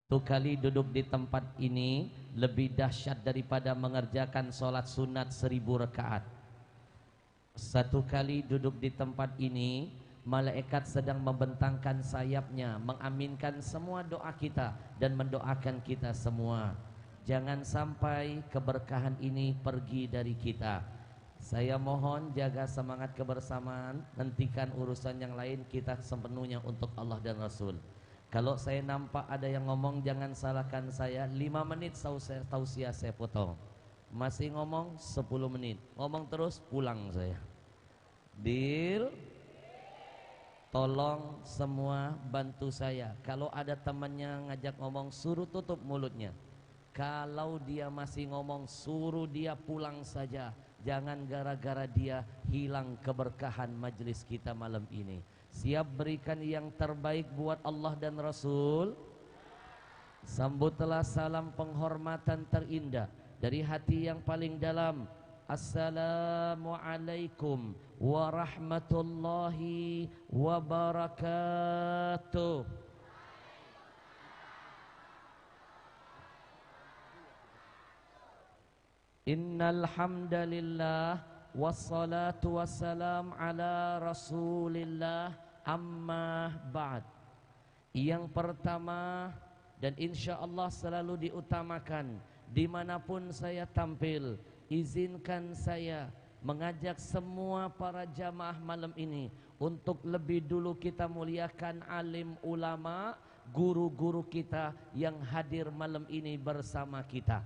Satu kali duduk di tempat ini lebih dahsyat daripada mengerjakan sholat sunat 1000 rakaat. Satu kali duduk di tempat ini, malaikat sedang membentangkan sayapnya, mengaminkan semua doa kita dan mendoakan kita semua. Jangan sampai keberkahan ini pergi dari kita. Saya mohon jaga semangat kebersamaan, hentikan urusan yang lain, kita sepenuhnya untuk Allah dan Rasul. Kalau saya nampak ada yang ngomong, jangan salahkan saya. 5 menit tausiah saya potong. Masih ngomong 10 menit, ngomong terus pulang saya. Deal. Tolong semua bantu saya. Kalau ada temannya ngajak ngomong, suruh tutup mulutnya. Kalau dia masih ngomong, suruh dia pulang saja. Jangan gara-gara dia hilang keberkahan majelis kita malam ini. Siap berikan yang terbaik buat Allah dan Rasul. Sambutlah salam penghormatan terindah dari hati yang paling dalam. Assalamualaikum warahmatullahi wabarakatuh. Innal hamdalillah wassalatu wassalam ala Rasulillah, amma ba'd. Yang pertama dan insya Allah selalu diutamakan dimanapun saya tampil, izinkan saya mengajak semua para jamaah malam ini untuk lebih dulu kita muliakan alim ulama, guru-guru kita yang hadir malam ini bersama kita.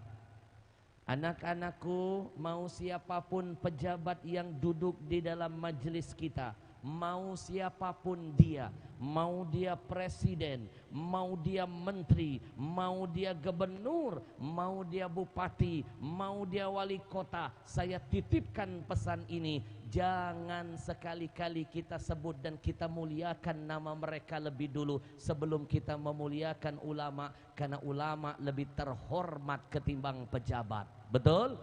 Anak-anakku, mau siapapun pejabat yang duduk di dalam majelis kita, mau siapapun dia, mau dia presiden, mau dia menteri, mau dia gubernur, mau dia bupati, mau dia wali kota, saya titipkan pesan ini. Jangan sekali-kali kita sebut dan kita muliakan nama mereka lebih dulu sebelum kita memuliakan ulama, karena ulama lebih terhormat ketimbang pejabat. Betul?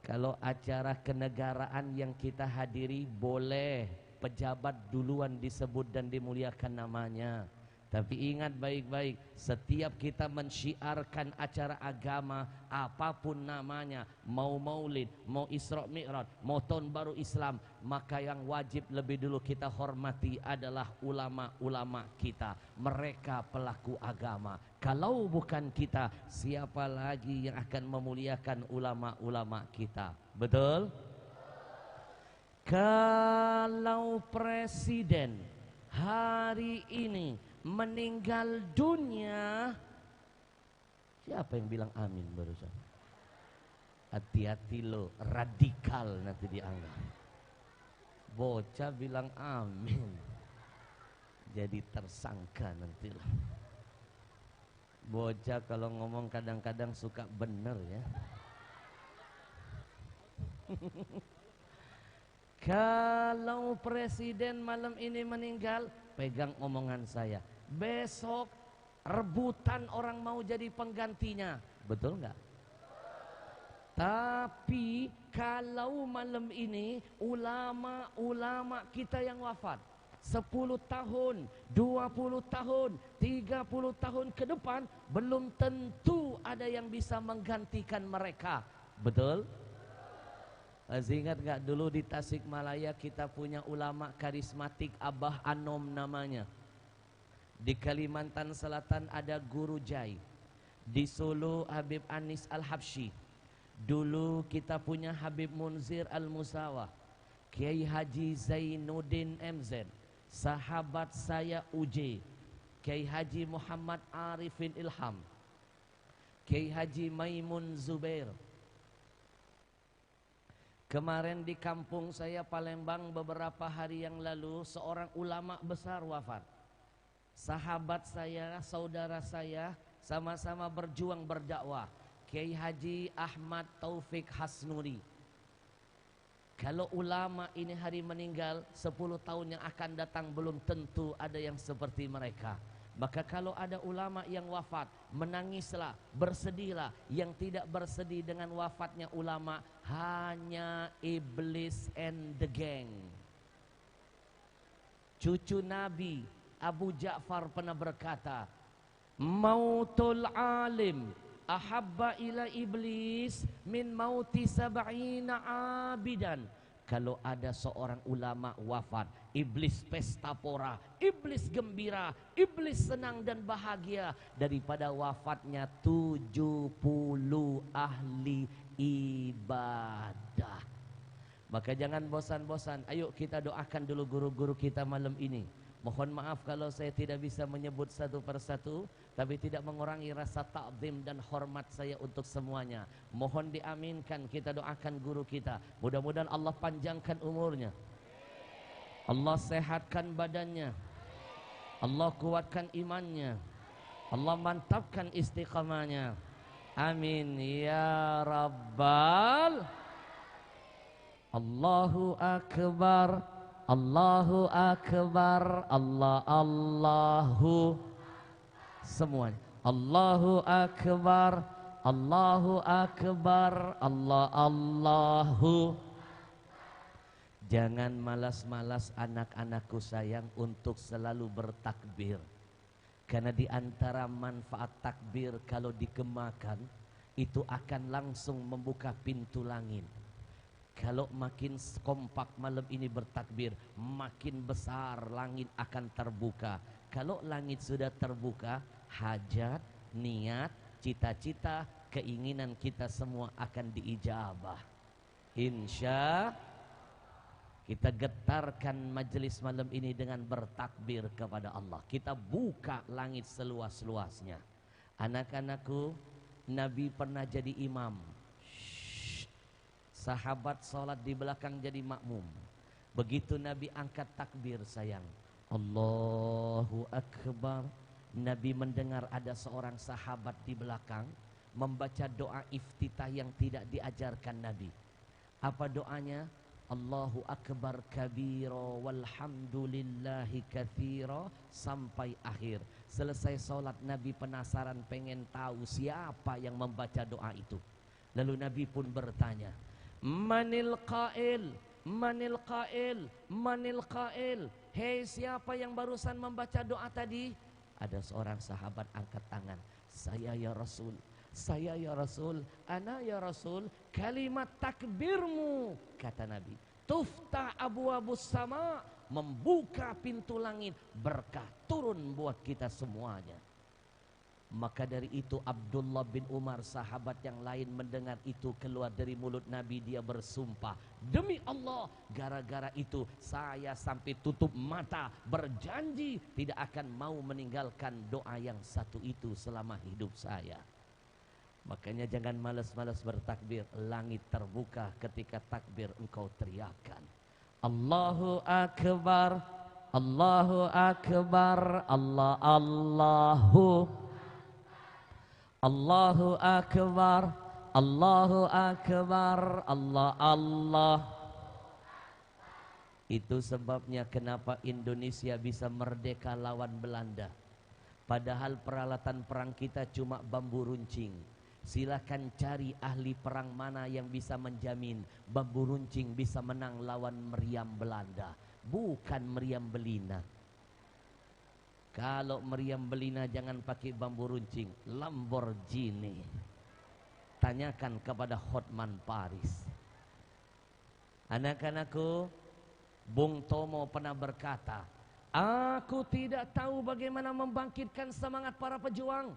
Kalau acara kenegaraan yang kita hadiri, boleh pejabat duluan disebut dan dimuliakan namanya. Tapi ingat baik-baik, setiap kita mensyiarkan acara agama, apapun namanya, mau maulid, mau Isra Mi'raj, mau tahun baru Islam, maka yang wajib lebih dulu kita hormati adalah ulama-ulama kita. Mereka pelaku agama. Kalau bukan kita, siapa lagi yang akan memuliakan ulama-ulama kita? Betul? Kalau presiden hari ini meninggal dunia, siapa yang bilang amin barusan? Hati-hati lo, radikal nanti dianggap. Bocah bilang amin, jadi tersangka nanti lah. Bocah kalau ngomong kadang-kadang suka bener ya. Kalau presiden malam ini meninggal, pegang omongan saya. Besok rebutan orang mau jadi penggantinya. Betul nggak? Tapi kalau malam ini ulama-ulama kita yang wafat 10 tahun, 20 tahun, 30 tahun ke depan, belum tentu ada yang bisa menggantikan mereka. Betul? Masih ingat gak dulu di Tasikmalaya kita punya ulama karismatik, Abah Anom namanya. Di Kalimantan Selatan ada Guru Jai. Di Solo Habib Anis Al-Habsyi. Dulu kita punya Habib Munzir Al-Musawah. Kiai Haji Zainuddin MZ. Sahabat saya UJ. Kiai Haji Muhammad Arifin Ilham. Kiai Haji Maimun Zubair. Kemarin di kampung saya Palembang beberapa hari yang lalu, seorang ulama besar wafat. Sahabat saya, saudara saya, sama-sama berjuang berdakwah. Kiai Haji Ahmad Taufik Hasnuri. Kalau ulama ini hari meninggal, 10 tahun yang akan datang belum tentu ada yang seperti mereka. Maka kalau ada ulama yang wafat, menangislah, bersedihlah. Yang tidak bersedih dengan wafatnya ulama hanya iblis and the gang. Cucu Nabi Abu Ja'far pernah berkata, Mautul alim ahabba ila iblis min mauti sab'ina abidan. Kalau ada seorang ulama wafat, iblis pesta pora, iblis gembira, iblis senang dan bahagia daripada wafatnya 70 ahli ibadah. Maka jangan bosan-bosan. Ayo kita doakan dulu guru-guru kita malam ini. Mohon maaf kalau saya tidak bisa menyebut satu persatu, tapi tidak mengurangi rasa ta'zim dan hormat saya untuk semuanya. Mohon diaminkan, kita doakan guru kita. Mudah-mudahan Allah panjangkan umurnya, Allah sehatkan badannya, Allah kuatkan imannya, Allah mantapkan istiqamahnya. Amin ya rabbal. Allahu akbar, Allahu akbar, Allahu semuanya. Allahu akbar, Allahu akbar, Allahu. Jangan malas-malas anak-anakku sayang untuk selalu bertakbir. Karena di antara manfaat takbir kalau dikemakan, itu akan langsung membuka pintu langit. Kalau makin kompak malam ini bertakbir, makin besar langit akan terbuka. Kalau langit sudah terbuka, hajat, niat, cita-cita, keinginan kita semua akan diijabah. Insya kita getarkan majelis malam ini dengan bertakbir kepada Allah. Kita buka langit seluas-luasnya. Anak-anakku, Nabi pernah jadi imam. Sahabat sholat di belakang jadi makmum. Begitu Nabi angkat takbir sayang, Allahu akbar, Nabi mendengar ada seorang sahabat di belakang membaca doa iftitah yang tidak diajarkan Nabi. Apa doanya? Allahu akbar kabira walhamdulillahi katsira sampai akhir. Selesai sholat Nabi penasaran pengen tahu siapa yang membaca doa itu. Lalu Nabi pun bertanya, Manil qail, manil qail, manil qail. Hei, siapa yang barusan membaca doa tadi? Ada seorang sahabat angkat tangan. Saya ya Rasul, saya ya Rasul, ana ya Rasul. Kalimat takbirmu, kata Nabi, tuftah abwabus sama, membuka pintu langit, berkah turun buat kita semuanya. Maka dari itu Abdullah bin Umar, sahabat yang lain, mendengar itu keluar dari mulut Nabi, dia bersumpah, demi Allah, gara-gara itu saya sampai tutup mata berjanji tidak akan mau meninggalkan doa yang satu itu selama hidup saya. Makanya jangan malas-malas bertakbir. Langit terbuka ketika takbir engkau teriakan Allahu akbar, Allahu akbar, Allahu akbar, Allahu akbar, Allah. Itu sebabnya kenapa Indonesia bisa merdeka lawan Belanda. Padahal peralatan perang kita cuma bambu runcing. Silakan cari ahli perang mana yang bisa menjamin bambu runcing bisa menang lawan meriam Belanda. Bukan meriam Belina. Kalau meriam Belina jangan pakai bambu runcing, Lamborghini. Tanyakan kepada Hotman Paris. Anak-anakku, Bung Tomo pernah berkata, aku tidak tahu bagaimana membangkitkan semangat para pejuang.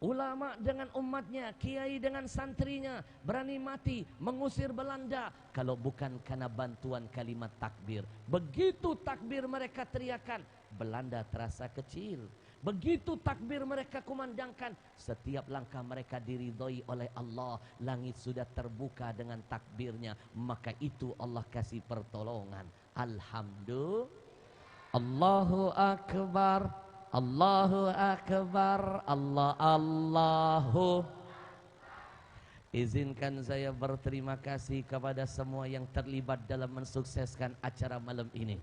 Ulama dengan umatnya, kiai dengan santrinya berani mati mengusir Belanda kalau bukan karena bantuan kalimat takbir. Begitu takbir mereka teriakan, Belanda terasa kecil. Begitu takbir mereka kumandangkan, setiap langkah mereka diridhoi oleh Allah. Langit sudah terbuka dengan takbirnya, maka itu Allah kasih pertolongan. Alhamdulillah. Allahu akbar, Allahu akbar, Allahu. Izinkan saya berterima kasih kepada semua yang terlibat dalam mensukseskan acara malam ini.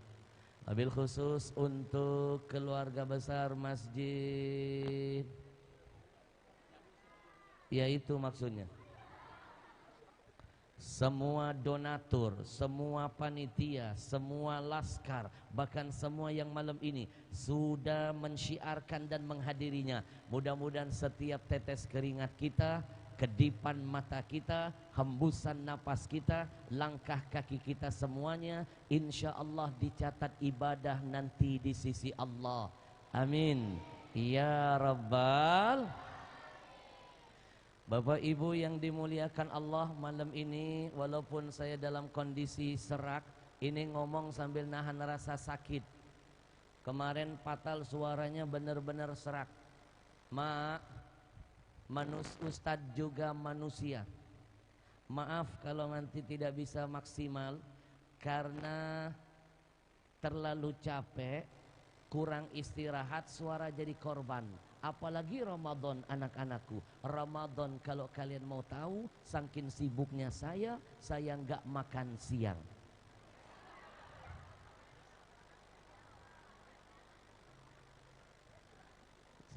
Wabil khusus untuk keluarga besar masjid. Ya itu maksudnya. semua donatur, semua panitia, semua laskar, bahkan semua yang malam ini sudah mensyiarkan dan menghadirinya. Mudah-mudahan setiap tetes keringat kita, kedipan mata kita, hembusan napas kita, langkah kaki kita, semuanya insya Allah dicatat ibadah nanti di sisi Allah. Amin ya Rabbal. Bapak Ibu yang dimuliakan Allah, malam ini walaupun saya dalam kondisi serak, ini ngomong sambil nahan rasa sakit. Kemarin Patal suaranya benar-benar serak. Ustadz juga manusia. Maaf kalau nanti tidak bisa maksimal karena terlalu capek, kurang istirahat, suara jadi korban. Apalagi Ramadan anak-anakku. Ramadan kalau kalian mau tahu, saking sibuknya saya nggak makan siang.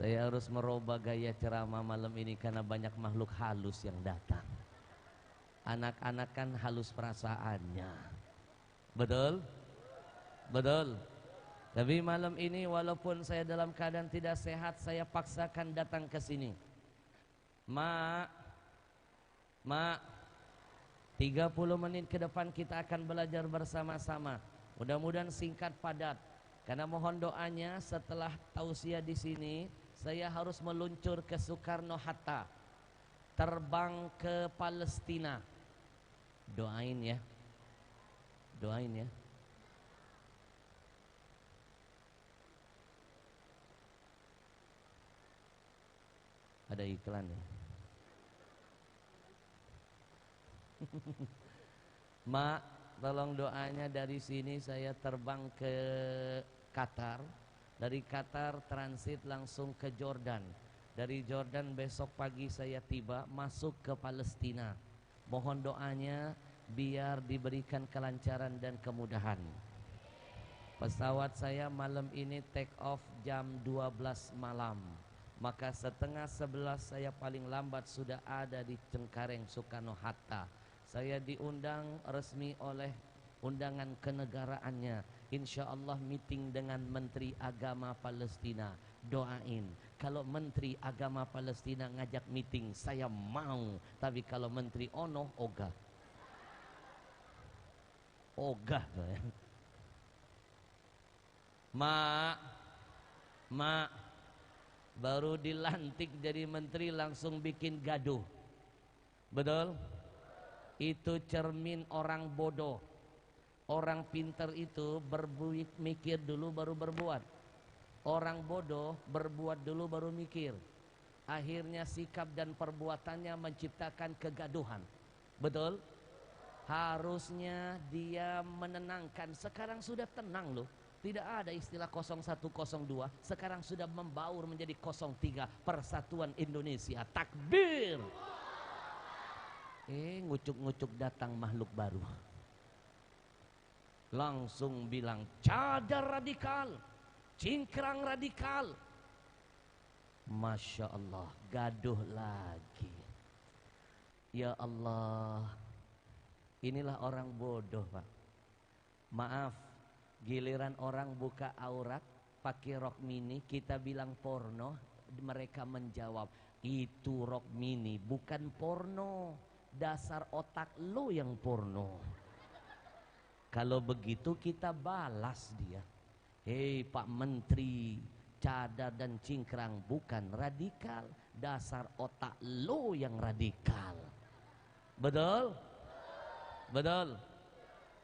Saya harus merubah gaya ceramah malam ini karena banyak makhluk halus yang datang. Anak-anak kan halus perasaannya. Betul? Betul? Tapi malam ini walaupun saya dalam keadaan tidak sehat, saya paksakan datang ke sini. Mak, 30 menit ke depan kita akan belajar bersama-sama. Mudah-mudahan singkat padat. Karena mohon doanya setelah tausiah di sini, saya harus meluncur ke Soekarno-Hatta, terbang ke Palestina. Doain ya. Doain ya. Ada iklan ya. Mak, tolong doanya dari sini saya terbang ke Qatar. Dari Qatar transit langsung ke Jordan. Dari Jordan besok pagi saya tiba masuk ke Palestina. Mohon doanya biar diberikan kelancaran dan kemudahan. Pesawat saya malam ini take off jam 12 malam. Maka setengah 11 saya paling lambat sudah ada di Cengkareng Soekarno-Hatta. Saya diundang resmi oleh undangan kenegaraannya. Insya Allah meeting dengan Menteri Agama Palestina. Doain, kalau Menteri Agama Palestina ngajak meeting, saya mau. Tapi kalau Menteri Ono, ogah. Ogah saya. Mak, baru dilantik jadi menteri langsung bikin gaduh. Betul? Itu cermin orang bodoh. Orang pintar itu mikir dulu baru berbuat. Orang bodoh berbuat dulu baru mikir. Akhirnya sikap dan perbuatannya menciptakan kegaduhan. Betul? Harusnya dia menenangkan. Sekarang sudah tenang loh. Tidak ada istilah 0102. Sekarang sudah membaur menjadi 03. Persatuan Indonesia. Takbir. Ngucuk-ngucuk datang makhluk baru. Langsung bilang cadar radikal, cingkrang radikal. Masya Allah, gaduh lagi. Ya Allah, inilah orang bodoh Pak. Maaf, giliran orang buka aurat pakai rok mini, kita bilang porno, mereka menjawab itu rok mini bukan porno, dasar otak lo yang porno. Kalau begitu kita balas dia. Hei Pak Menteri, cadar dan cingkrang bukan radikal, dasar otak lo yang radikal. Betul? Betul.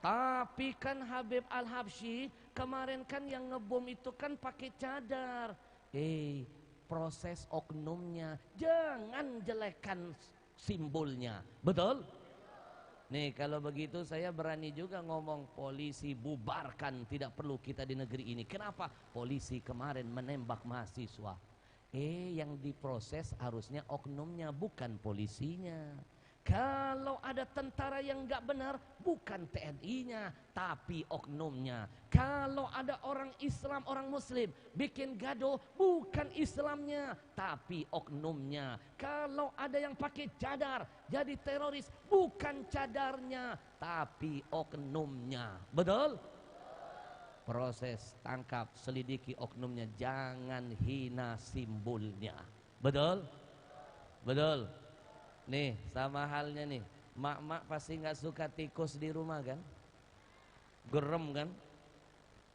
Tapi kan Habib Al-Habsyi kemarin kan yang ngebom itu kan pakai cadar. Proses oknumnya jangan jelekan simbolnya. Betul? Nih kalau begitu saya berani juga ngomong polisi bubarkan, tidak perlu kita di negeri ini. Kenapa? Polisi kemarin menembak mahasiswa. Yang diproses harusnya oknumnya bukan polisinya. Kalau ada tentara yang nggak benar, bukan TNI-nya, tapi oknumnya. Kalau ada orang Islam, orang Muslim bikin gaduh, bukan Islamnya, tapi oknumnya. Kalau ada yang pakai cadar jadi teroris, bukan cadarnya, tapi oknumnya. Betul? Proses tangkap, selidiki oknumnya, jangan hina simbolnya. Betul? Betul? Nih, sama halnya nih, mak-mak pasti nggak suka tikus di rumah kan? Gerem kan?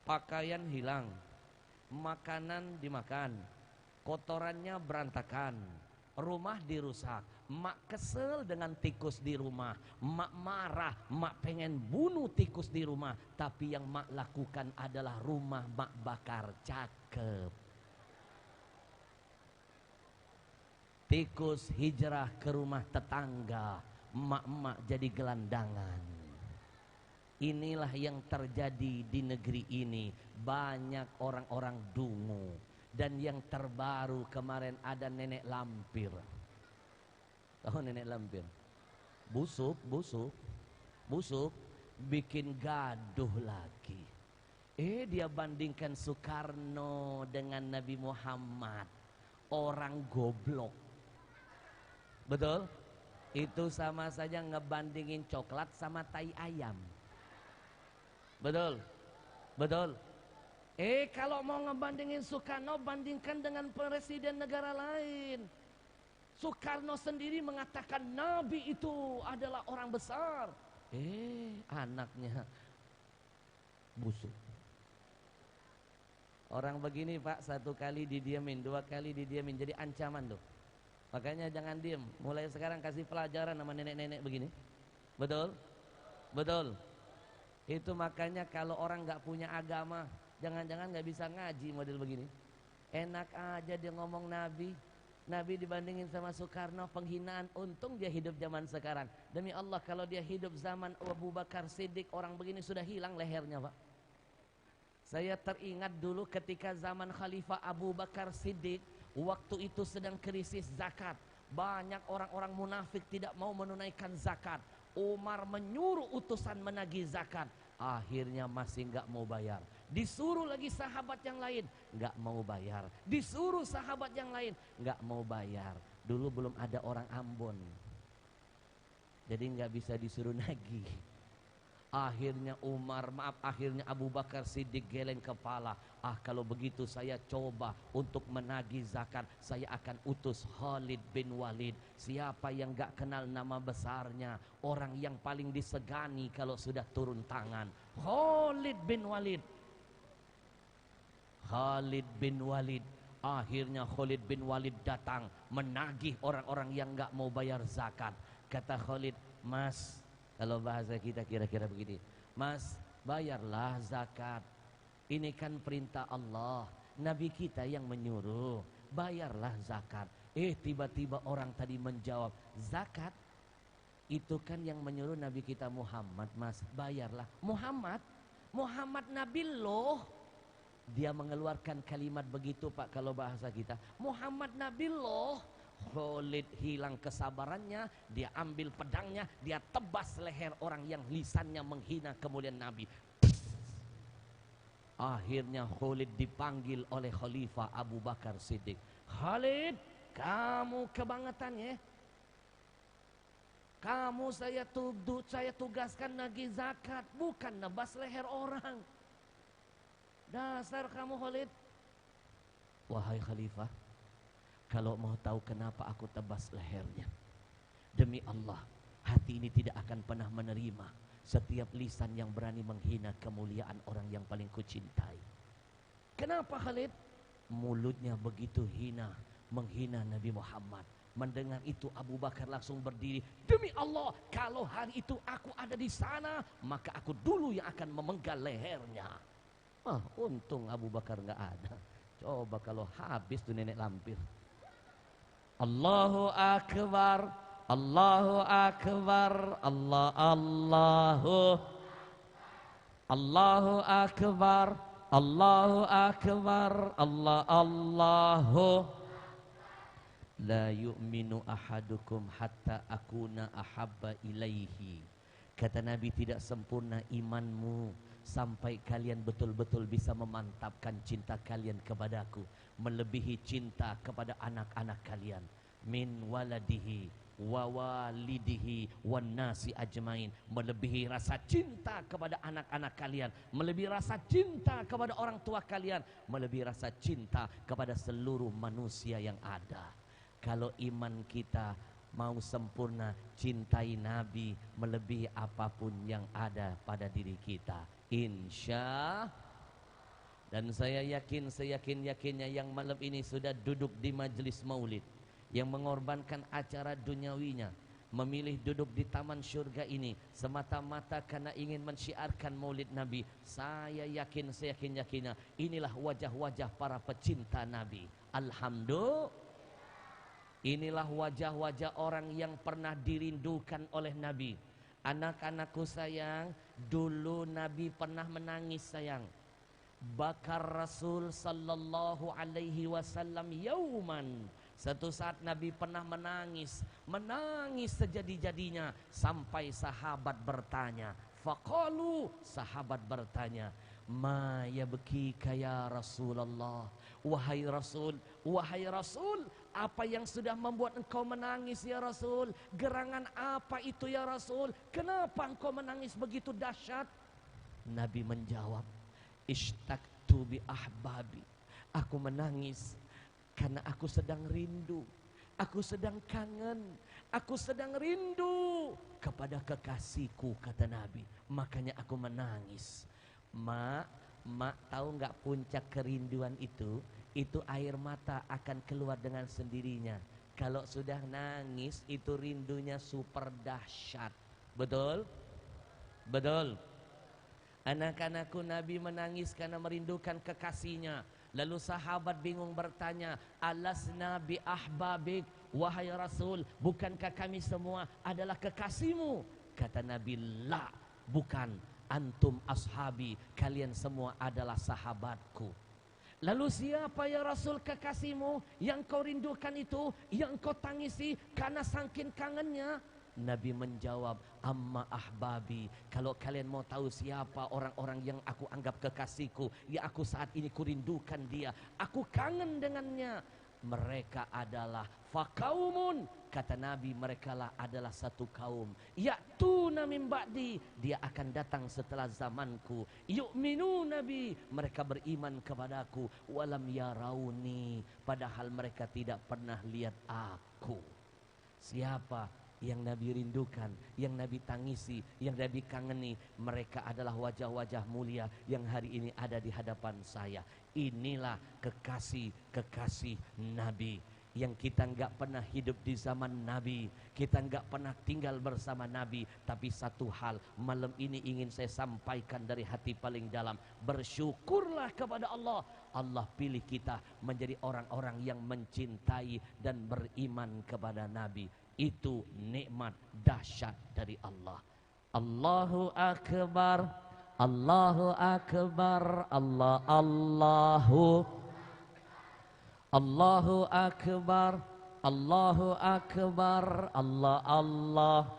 Pakaian hilang, makanan dimakan, kotorannya berantakan, rumah dirusak. Mak kesel dengan tikus di rumah, mak marah, mak pengen bunuh tikus di rumah. Tapi yang mak lakukan adalah rumah mak bakar. Cakep. Tikus hijrah ke rumah tetangga, emak-emak jadi gelandangan. Inilah yang terjadi di negeri ini. Banyak orang-orang dungu. Dan yang terbaru kemarin ada nenek lampir. Tahu nenek lampir? Busuk, busuk, busuk, bikin gaduh lagi. Dia bandingkan Soekarno dengan Nabi Muhammad. Orang goblok. Betul? Itu sama saja ngebandingin coklat sama tai ayam. Betul? Betul? Kalau mau ngebandingin Soekarno, bandingkan dengan presiden negara lain. Soekarno sendiri mengatakan Nabi itu adalah orang besar. Anaknya busuk. Orang begini Pak, satu kali didiamin, dua kali didiamin, jadi ancaman tuh. Makanya jangan diem, mulai sekarang kasih pelajaran sama nenek-nenek begini. Betul? Betul. Itu makanya kalau orang gak punya agama, jangan-jangan gak bisa ngaji model begini. Enak aja dia ngomong Nabi. Nabi dibandingin sama Soekarno, penghinaan. Untung dia hidup zaman sekarang. Demi Allah kalau dia hidup zaman Abu Bakar Siddiq, orang begini sudah hilang lehernya Pak. Saya teringat dulu ketika zaman Khalifah Abu Bakar Siddiq, waktu itu sedang krisis zakat. Banyak orang-orang munafik tidak mau menunaikan zakat. Umar menyuruh utusan menagih zakat. Akhirnya masih nggak mau bayar. Disuruh lagi sahabat yang lain, nggak mau bayar. Disuruh sahabat yang lain, nggak mau bayar. Dulu belum ada orang Ambon, jadi nggak bisa disuruh nagih. Akhirnya akhirnya Abu Bakar Siddiq geleng kepala. Kalau begitu saya coba untuk menagih zakat. Saya akan utus Khalid bin Walid. Siapa yang gak kenal nama besarnya? Orang yang paling disegani kalau sudah turun tangan. Khalid bin Walid. Khalid bin Walid. Akhirnya Khalid bin Walid datang menagih orang-orang yang gak mau bayar zakat. Kata Khalid, Mas, kalau bahasa kita kira-kira begini, Mas, bayarlah zakat. Ini kan perintah Allah, Nabi kita yang menyuruh, bayarlah zakat. Tiba-tiba orang tadi menjawab, zakat itu kan yang menyuruh Nabi kita Muhammad, Mas, bayarlah. Muhammad Nabi loh. Dia mengeluarkan kalimat begitu Pak kalau bahasa kita, Muhammad Nabi loh. Khalid hilang kesabarannya, dia ambil pedangnya, dia tebas leher orang yang lisannya menghina kemuliaan Nabi. Akhirnya Khalid dipanggil oleh Khalifah Abu Bakar Siddiq. Khalid, kamu kebangetan ya. Kamu saya tugaskan nagih zakat, bukan nebas leher orang. Dasar kamu Khalid. Wahai Khalifah, kalau mau tahu kenapa aku tebas lehernya, demi Allah, hati ini tidak akan pernah menerima setiap lisan yang berani menghina kemuliaan orang yang paling kucintai. Kenapa Khalid? Mulutnya begitu hina, menghina Nabi Muhammad. Mendengar itu Abu Bakar langsung berdiri. Demi Allah, kalau hari itu aku ada di sana, maka aku dulu yang akan memenggal lehernya. Untung Abu Bakar nggak ada. Coba kalau habis tuh nenek lampir. Allahu Akbar, Allahu Akbar, Allahu Akbar, Allahu Akbar, Allahu La yu'minu ahadukum hatta akuna ahabba ilaihi. Kata Nabi, tidak sempurna imanmu sampai kalian betul-betul bisa memantapkan cinta kalian kepadaku melebihi cinta kepada anak-anak kalian. Min waladihi wa walidihi wan nasi ajmain. Melebihi rasa cinta kepada anak-anak kalian, melebihi rasa cinta kepada orang tua kalian, melebihi rasa cinta kepada seluruh manusia yang ada. Kalau iman kita mau sempurna, cintai Nabi melebihi apapun yang ada pada diri kita, insya. Dan saya yakin, seyakin-yakinnya yang malam ini sudah duduk di majelis maulid, yang mengorbankan acara duniawinya, memilih duduk di taman syurga ini semata-mata karena ingin mensyiarkan maulid Nabi. Saya yakin, seyakin-yakinnya inilah wajah-wajah para pecinta Nabi. Alhamdulillah. Inilah wajah-wajah orang yang pernah dirindukan oleh Nabi. Anak-anakku sayang, dulu Nabi pernah menangis sayang. Bakar Rasul sallallahu alaihi wasallam yauman. Satu saat Nabi pernah menangis, menangis sejadi-jadinya sampai sahabat bertanya. Faqalu, sahabat bertanya, ma yabkika ya Rasulullah. Wahai Rasul, wahai Rasul, apa yang sudah membuat engkau menangis ya Rasul? Gerangan apa itu ya Rasul? Kenapa engkau menangis begitu dahsyat? Nabi menjawab, ishtaqtu bi ahbabi. Aku menangis karena aku sedang rindu, aku sedang kangen, aku sedang rindu kepada kekasihku, kata Nabi. Makanya aku menangis. Mak tahu nggak puncak kerinduan itu? Itu air mata akan keluar dengan sendirinya. Kalau sudah nangis itu rindunya super dahsyat. Betul? Betul. Anak-anakku, Nabi menangis karena merindukan kekasihnya. Lalu sahabat bingung bertanya, alasna bi ahbabik, wahai Rasul, bukankah kami semua adalah kekasihmu? Kata Nabi, la, bukan. Antum ashabi, kalian semua adalah sahabatku. Lalu siapa ya Rasul kekasihmu yang kau rindukan itu, yang kau tangisi karena saking kangennya? Nabi menjawab, amma ahbabi. Kalau kalian mau tahu siapa orang-orang yang aku anggap kekasihku, ya aku saat ini kurindukan dia, aku kangen dengannya. Mereka adalah fakaumun, kata Nabi, merekalah adalah satu kaum. Ya'tuna min ba'di, dia akan datang setelah zamanku. Yu'minu Nabi, mereka beriman kepadaku. Walam yarauni, padahal mereka tidak pernah lihat aku. Siapa yang Nabi rindukan, yang Nabi tangisi, yang Nabi kangeni? Mereka adalah wajah-wajah mulia yang hari ini ada di hadapan saya. Inilah kekasih-kekasih Nabi. Yang kita nggak pernah hidup di zaman Nabi, kita nggak pernah tinggal bersama Nabi. Tapi satu hal malam ini ingin saya sampaikan dari hati paling dalam, bersyukurlah kepada Allah. Allah pilih kita menjadi orang-orang yang mencintai dan beriman kepada Nabi. Itu nikmat dahsyat dari Allah. Allahu Akbar, Allahu Akbar, Allahu Akbar, Allahu Akbar, Allah.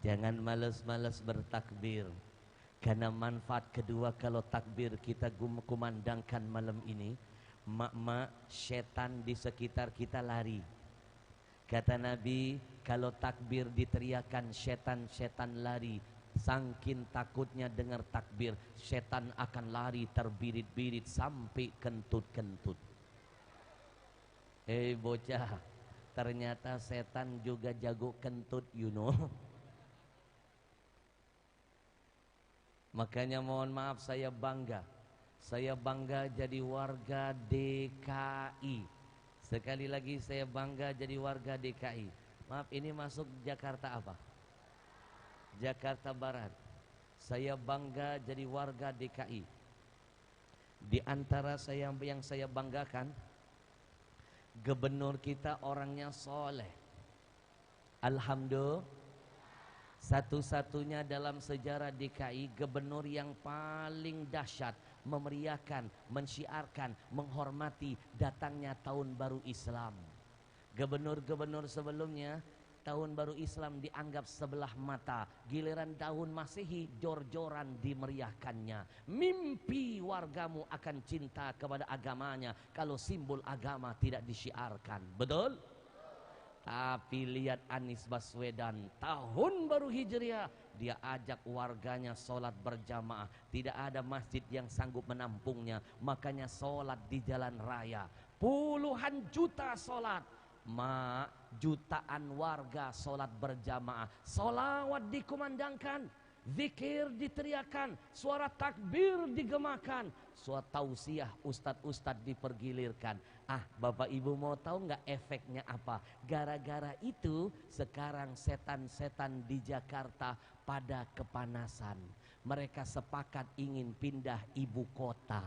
Jangan malas-malas bertakbir, karena manfaat kedua kalau takbir kita kumandangkan malam ini, mak-mak setan di sekitar kita lari. Kata Nabi, kalau takbir diteriakan setan-setan lari. Sangkin takutnya dengar takbir, setan akan lari terbirit-birit sampai kentut-kentut. Bocah, ternyata setan juga jago kentut, you know. Makanya mohon maaf, saya bangga jadi warga DKI. Sekali lagi saya bangga jadi warga DKI. Maaf, ini masuk Jakarta apa? Jakarta Barat. Saya bangga jadi warga DKI. Di antara yang saya banggakan, gubernur kita orangnya soleh. Alhamdulillah, satu-satunya dalam sejarah DKI gubernur yang paling dahsyat, memeriahkan, mensyiarkan, menghormati datangnya tahun baru Islam. Gubernur-gubernur sebelumnya tahun baru Islam dianggap sebelah mata, giliran tahun Masehi jor-joran dimeriahkannya. Mimpi wargamu akan cinta kepada agamanya kalau simbol agama tidak disyiarkan. Betul? Tapi lihat Anies Baswedan, tahun baru Hijriah dia ajak warganya sholat berjamaah. Tidak ada masjid yang sanggup menampungnya, makanya sholat di jalan raya. Puluhan juta sholat, jutaan warga sholat berjamaah. Sholawat dikumandangkan, zikir diteriakan, suara takbir digemakan, suara tausiah ustadz-ustadz dipergilirkan. Bapak ibu mau tahu nggak efeknya apa? Gara-gara itu sekarang setan-setan di Jakarta pada kepanasan. Mereka sepakat ingin pindah ibu kota.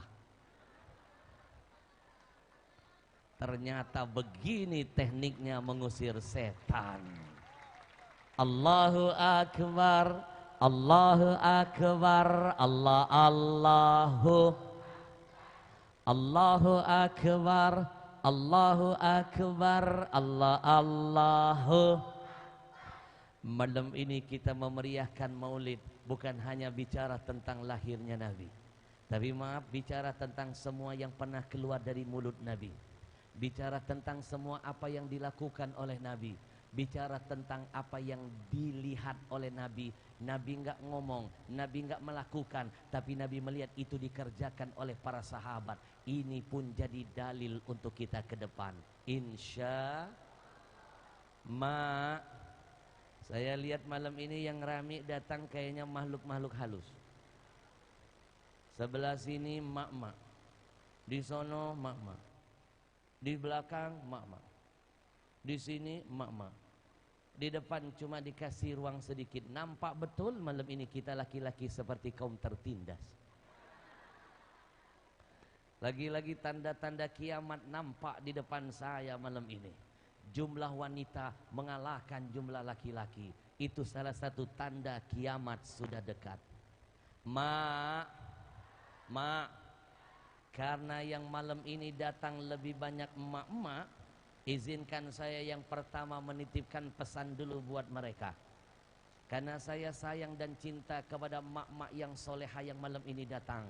Ternyata begini tekniknya mengusir setan. Allahu Akbar, Allahu Akbar, Allahu Akbar, Allahu Akbar, Allahu. Malam ini kita memeriahkan Maulid, bukan hanya bicara tentang lahirnya Nabi, tapi bicara tentang semua yang pernah keluar dari mulut Nabi, bicara tentang semua apa yang dilakukan oleh Nabi, bicara tentang apa yang dilihat oleh Nabi. Nabi enggak ngomong, Nabi enggak melakukan, tapi Nabi melihat itu dikerjakan oleh para sahabat. Ini pun jadi dalil untuk kita ke depan. Insya Allah. Saya lihat malam ini yang rame datang kayaknya makhluk-makhluk halus. Sebelah sini mak-mak, di sono mak-mak, di belakang mak-mak, di sini mak-mak, di depan cuma dikasih ruang sedikit. Nampak betul malam ini kita laki-laki seperti kaum tertindas. Lagi-lagi tanda-tanda kiamat nampak di depan saya malam ini. Jumlah wanita mengalahkan jumlah laki-laki. Itu salah satu tanda kiamat sudah dekat. Mak, karena yang malam ini datang lebih banyak emak-emak, izinkan saya yang pertama menitipkan pesan dulu buat mereka. Karena saya sayang dan cinta kepada emak-emak yang soleha yang malam ini datang.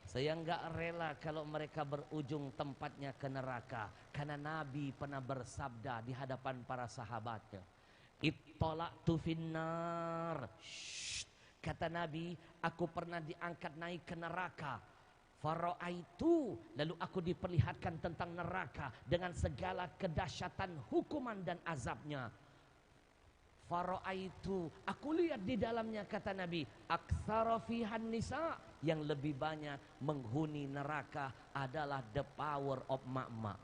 Saya enggak rela kalau mereka berujung tempatnya ke neraka. Karena Nabi pernah bersabda di hadapan para sahabatnya, Ittola'tu finnar. Kata Nabi, aku pernah diangkat naik ke neraka. Fara'aitu, lalu aku diperlihatkan tentang neraka dengan segala kedahsyatan hukuman dan azabnya. Fara'aitu, aku lihat di dalamnya, kata Nabi, aktsara fihan nisa, yang lebih banyak menghuni neraka adalah the power of mak-mak.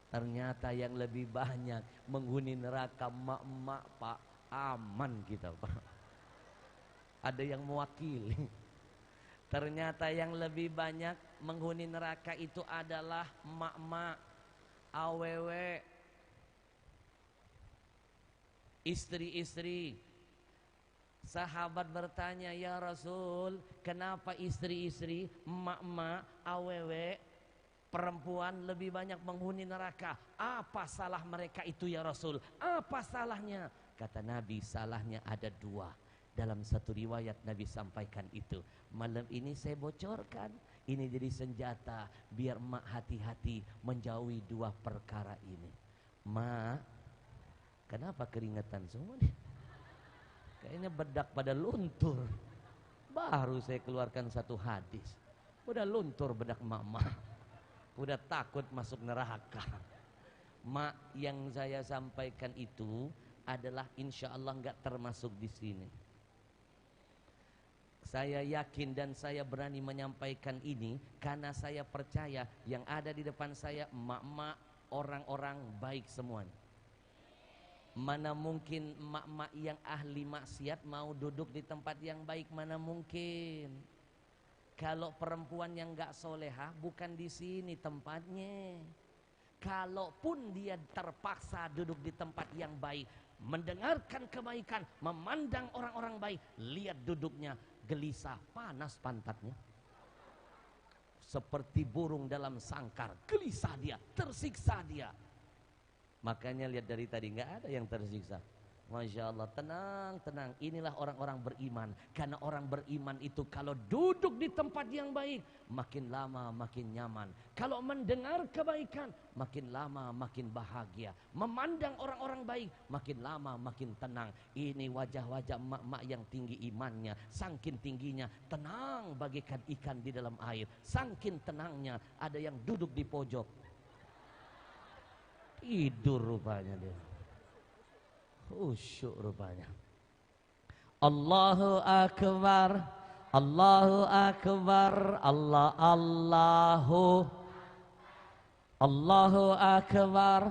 Ternyata yang lebih banyak menghuni neraka mak-mak, Pak. Aman kita, Pak. Ada yang mewakili. Ternyata yang lebih banyak menghuni neraka itu adalah mak-mak, awewe, istri-istri. Sahabat bertanya, ya Rasul, kenapa istri-istri, mak-mak, awewe, perempuan lebih banyak menghuni neraka? Apa salah mereka itu ya Rasul? Apa salahnya? Kata Nabi, salahnya ada dua. Dalam satu riwayat Nabi sampaikan itu. Malam ini saya bocorkan, ini jadi senjata biar mak hati-hati menjauhi dua perkara ini. Mak, kenapa keringetan semua nih? Kayaknya bedak pada luntur. Baru saya keluarkan satu hadis, udah luntur bedak mak-mak, udah takut masuk neraka. Mak yang saya sampaikan itu adalah insya Allah nggak termasuk di sini. Saya yakin dan saya berani menyampaikan ini karena saya percaya yang ada di depan saya emak-emak orang-orang baik semuanya. Mana mungkin emak-emak yang ahli maksiat mau duduk di tempat yang baik, mana mungkin. Kalau perempuan yang gak soleha bukan di sini tempatnya. Kalaupun dia terpaksa duduk di tempat yang baik, mendengarkan kebaikan, memandang orang-orang baik, lihat duduknya gelisah, panas pantatnya. seperti burung dalam sangkar, gelisah dia, tersiksa dia. Makanya lihat dari tadi nggak ada yang tersiksa. Masya Allah, tenang, tenang. Inilah orang-orang beriman. Karena orang beriman itu kalau duduk di tempat yang baik, makin lama makin nyaman. Kalau mendengar kebaikan, makin lama makin bahagia. Memandang orang-orang baik, makin lama makin tenang. Ini wajah-wajah emak-emak yang tinggi imannya. Sangkin tingginya, tenang bagaikan ikan di dalam air. Sangkin tenangnya, ada yang duduk di pojok. Tidur rupanya dia. Khusyuk rupanya. Allahu Akbar, Allahu Akbar, Allahu Akbar,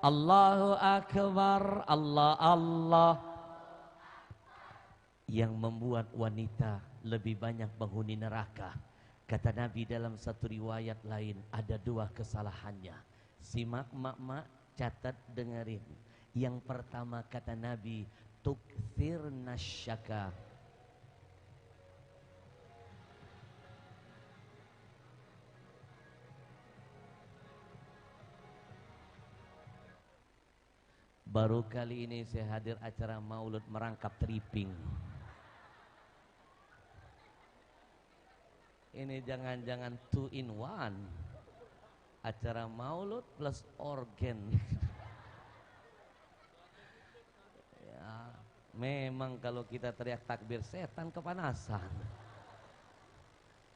Allahu Akbar, Allah. Yang membuat wanita lebih banyak penghuni neraka, kata Nabi dalam satu riwayat lain, ada 2 kesalahannya. Simak mak-mak, catat, dengerin. Yang pertama kata Nabi, tukthirna syaka. Baru kali ini saya hadir acara maulud merangkap tripping. Ini jangan-jangan 2 in 1. Acara maulud plus organ. Memang kalau kita teriak takbir, setan kepanasan.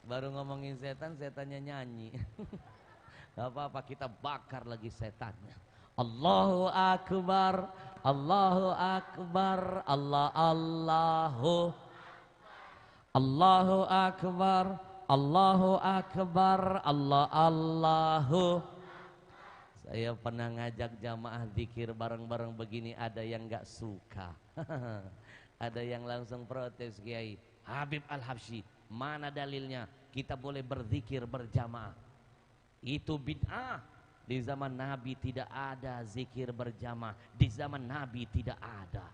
Baru ngomongin setan, setannya nyanyi. Gak apa-apa, kita bakar lagi setannya. Allahu Akbar, Allahu Akbar, Allahu Akbar, Allahu Akbar, Allahu. Saya pernah ngajak jamaah zikir bareng-bareng begini, ada yang gak suka. Ada yang langsung protes, Kiai Habib Al-Habsyi, mana dalilnya kita boleh berzikir berjamaah? Itu bid'ah. Di zaman Nabi tidak ada zikir berjamaah. Di zaman Nabi tidak ada.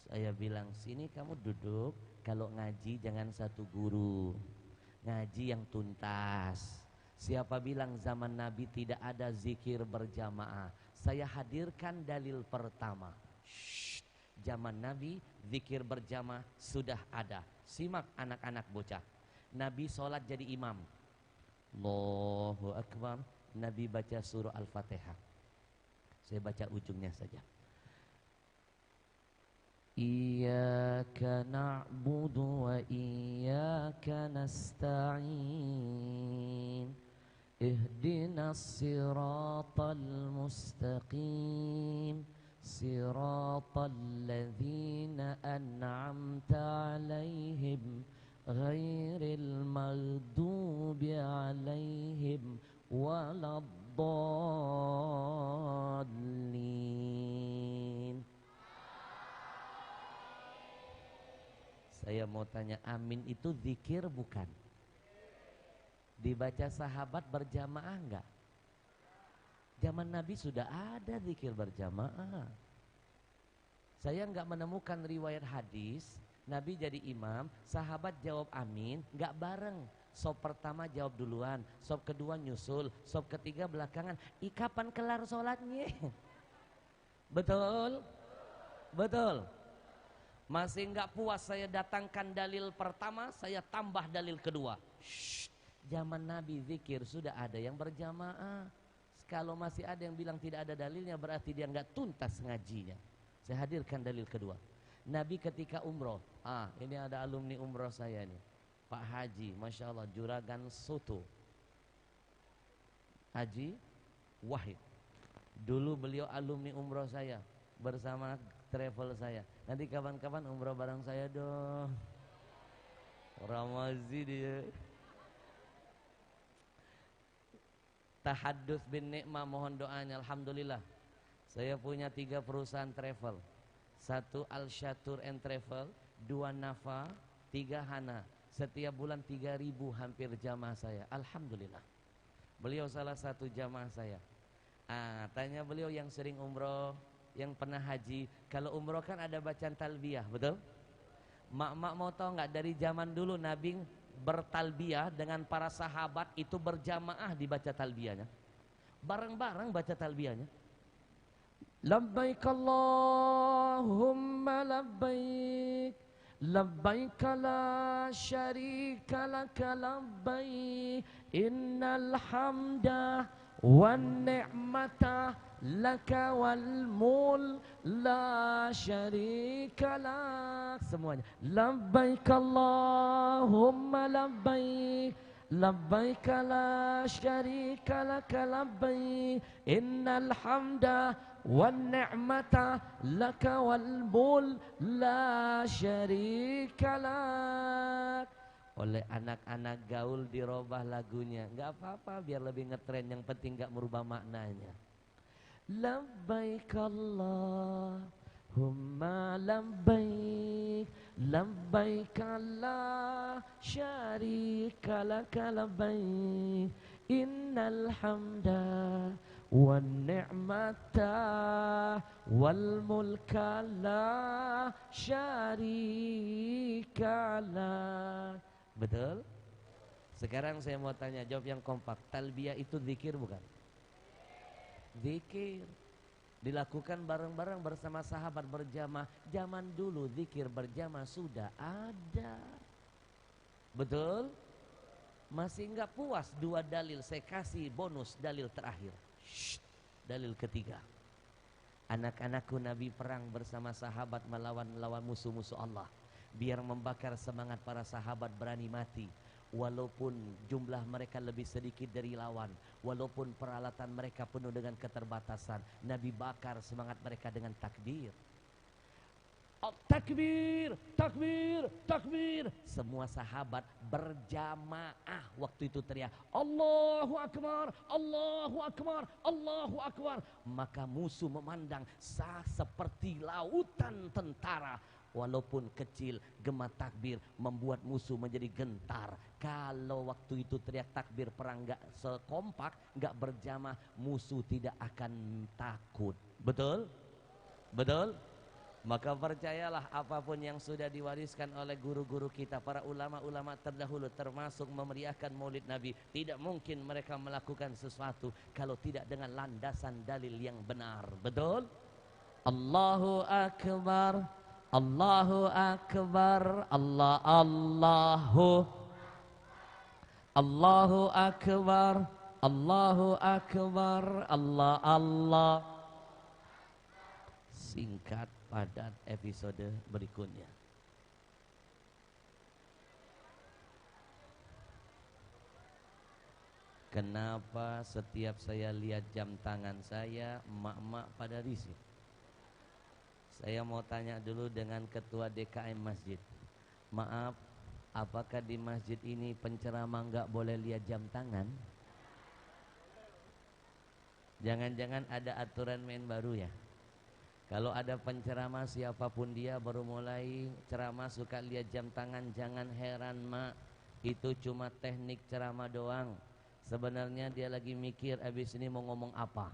Saya bilang, sini kamu duduk, kalau ngaji jangan satu guru, ngaji yang tuntas. Siapa bilang zaman Nabi tidak ada zikir berjamaah? Saya hadirkan dalil pertama. Zaman Nabi zikir berjamaah sudah ada. Simak anak-anak bocah. Nabi sholat jadi imam. Allahu Akbar. Nabi baca surah Al-Fatihah. Saya baca ujungnya saja. Iyyaka na'budu wa iyyaka nasta'in. Ihdinas siratal mustaqim. Siratal ladzina an'amta 'alaihim ghairil maghdubi 'alaihim waladdallin. Saya mau tanya, amin itu zikir bukan? Dibaca sahabat berjamaah enggak? Zaman Nabi sudah ada zikir berjamaah. Saya enggak menemukan riwayat hadis Nabi jadi imam, sahabat jawab amin, enggak bareng. Sop pertama jawab duluan, sop kedua nyusul, sop ketiga belakangan. Kapan kelar sholatnya? Betul? Betul? Masih enggak puas saya datangkan dalil pertama, saya tambah dalil kedua. Zaman Nabi zikir sudah ada yang berjamaah. Kalau masih ada yang bilang tidak ada dalilnya, berarti dia enggak tuntas ngajinya. Saya hadirkan dalil kedua. Nabi ketika umroh, ini ada alumni umroh saya nih, Pak Haji, Masya Allah, Juragan Soto, Haji Wahid. Dulu beliau alumni umroh saya, bersama travel saya. Nanti kapan-kapan umroh bareng saya dong. Ramazi dia. Tahadus bin Nikmah, mohon doanya. Alhamdulillah, saya punya 3 perusahaan travel. 1 Al-Syatur and Travel, 2 Nafa, 3 Hana. Setiap bulan 3.000 hampir jamaah saya. Alhamdulillah. Beliau salah satu jamaah saya. Tanya beliau yang sering umroh, yang pernah haji. Kalau umroh kan ada bacaan talbiyah, betul? Mak-mak mau tahu nggak, dari zaman dulu Nabi bertalbiyah dengan para sahabat itu berjamaah dibaca talbiyahnya. Bareng-bareng baca talbiyahnya. Labbaik Allahumma labbaik, labbaik la syarika laka labbaik, innal hamda wan ni'mata laka wal mul la syarika lak. Semuanya. Labbaik Allahumma labbaik, labbaik la syarika laka labbaik, innal hamda wan ni'mata laka wal mul la syarika lak. Oleh anak-anak gaul dirubah lagunya. Enggak apa-apa, biar lebih ngetren, yang penting enggak merubah maknanya. Labbaik Allahumma labbaik, labbaik la syarika laka labbaik, innal hamda wan ni'mata wal mulka la syarika lak. Betul? Sekarang saya mau tanya, jawab yang kompak. Talbiyah itu zikir bukan? Zikir. Dilakukan bareng-bareng bersama sahabat berjamaah. Zaman dulu zikir berjamaah sudah ada. Betul? Masih enggak puas dua dalil, saya kasih bonus dalil terakhir. Dalil ketiga. Anak-anakku Nabi perang bersama sahabat melawan musuh-musuh Allah. Biar membakar semangat para sahabat berani mati. Walaupun jumlah mereka lebih sedikit dari lawan, walaupun peralatan mereka penuh dengan keterbatasan, Nabi bakar semangat mereka dengan takbir. Takbir, takbir, takbir. Semua sahabat berjamaah waktu itu teriak Allahu Akbar, Allahu Akbar, Allahu Akbar. Maka musuh memandang sah seperti lautan tentara. Walaupun kecil, gema takbir membuat musuh menjadi gentar. Kalau waktu itu teriak takbir perang gak sekompak, gak berjamaah, musuh tidak akan takut. Betul? Betul? Maka percayalah apapun yang sudah diwariskan oleh guru-guru kita, para ulama-ulama terdahulu, termasuk memeriahkan maulid Nabi, tidak mungkin mereka melakukan sesuatu kalau tidak dengan landasan dalil yang benar. Betul? Allahu Akbar, Allahu Akbar, Allahu Akbar, Allahu Akbar, Allah. Singkat, padat episode berikutnya. Kenapa setiap saya lihat jam tangan saya, emak-emak pada risih? Saya mau tanya dulu dengan ketua DKM masjid. Maaf, apakah di masjid ini penceramah nggak boleh lihat jam tangan? Jangan-jangan ada aturan main baru ya? Kalau ada penceramah siapapun dia baru mulai ceramah suka lihat jam tangan, jangan heran mak. Itu cuma teknik ceramah doang. Sebenarnya dia lagi mikir abis ini mau ngomong apa.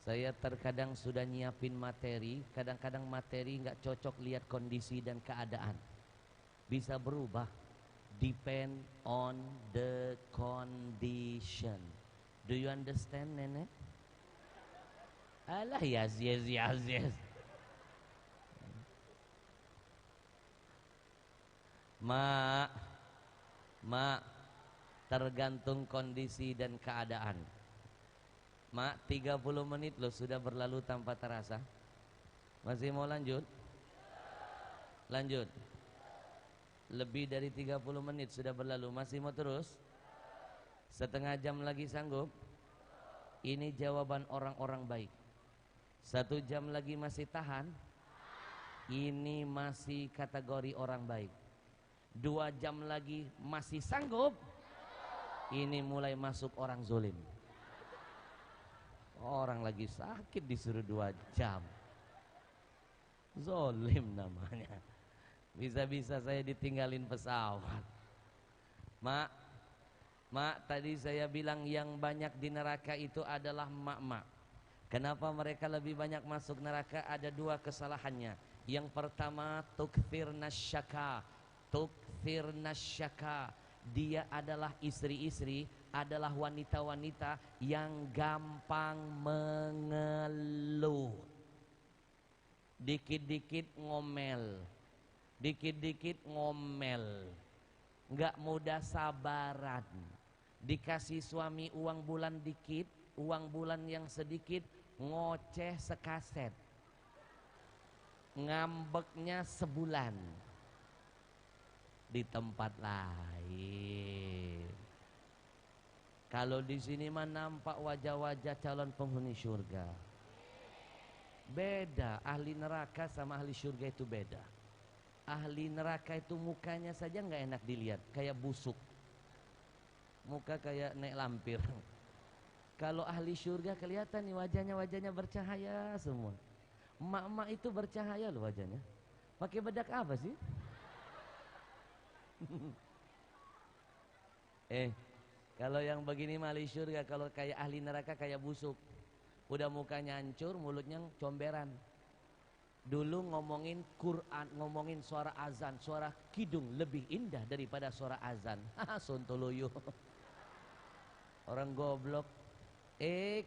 Saya terkadang sudah nyiapin materi, kadang-kadang materi nggak cocok lihat kondisi dan keadaan. Bisa berubah, depend on the condition. Do you understand, nenek? Alah, yes. Mak, tergantung kondisi dan keadaan. Mak, 30 menit loh sudah berlalu tanpa terasa. Masih mau lanjut? Lanjut. Lebih dari 30 menit sudah berlalu, masih mau terus? Setengah jam lagi sanggup? Ini jawaban orang-orang baik. 1 jam lagi masih tahan? Ini masih kategori orang baik. 2 jam lagi masih sanggup? Ini mulai masuk orang zolim. Orang lagi sakit disuruh 2 jam. Zolim namanya. Bisa-bisa saya ditinggalin pesawat. Mak, tadi saya bilang yang banyak di neraka itu adalah mak-mak. Kenapa mereka lebih banyak masuk neraka? Ada 2 kesalahannya. Yang pertama, tukthirna syaka. Tukthirna syaka. Dia adalah istri-istri, adalah wanita-wanita yang gampang mengeluh. Dikit-dikit ngomel, dikit-dikit ngomel, nggak mudah sabaran. Dikasih suami uang bulan dikit, uang bulan yang sedikit, ngoceh sekaset, ngambeknya sebulan. Di tempat lain, kalau di sini mah nampak wajah-wajah calon penghuni surga. Beda, ahli neraka sama ahli surga itu beda. Ahli neraka itu mukanya saja nggak enak dilihat, kayak busuk, muka kayak naik lampir. Kalau ahli surga kelihatan nih wajahnya bercahaya semua. Emak-emak itu bercahaya loh wajahnya. Pakai bedak apa sih? Kalau yang begini mah ahli surga, kalau kayak ahli neraka kayak busuk. Udah mukanya hancur, mulutnya comberan. Dulu ngomongin Quran, ngomongin suara azan, suara kidung lebih indah daripada suara azan. Sontoloyo. Orang goblok.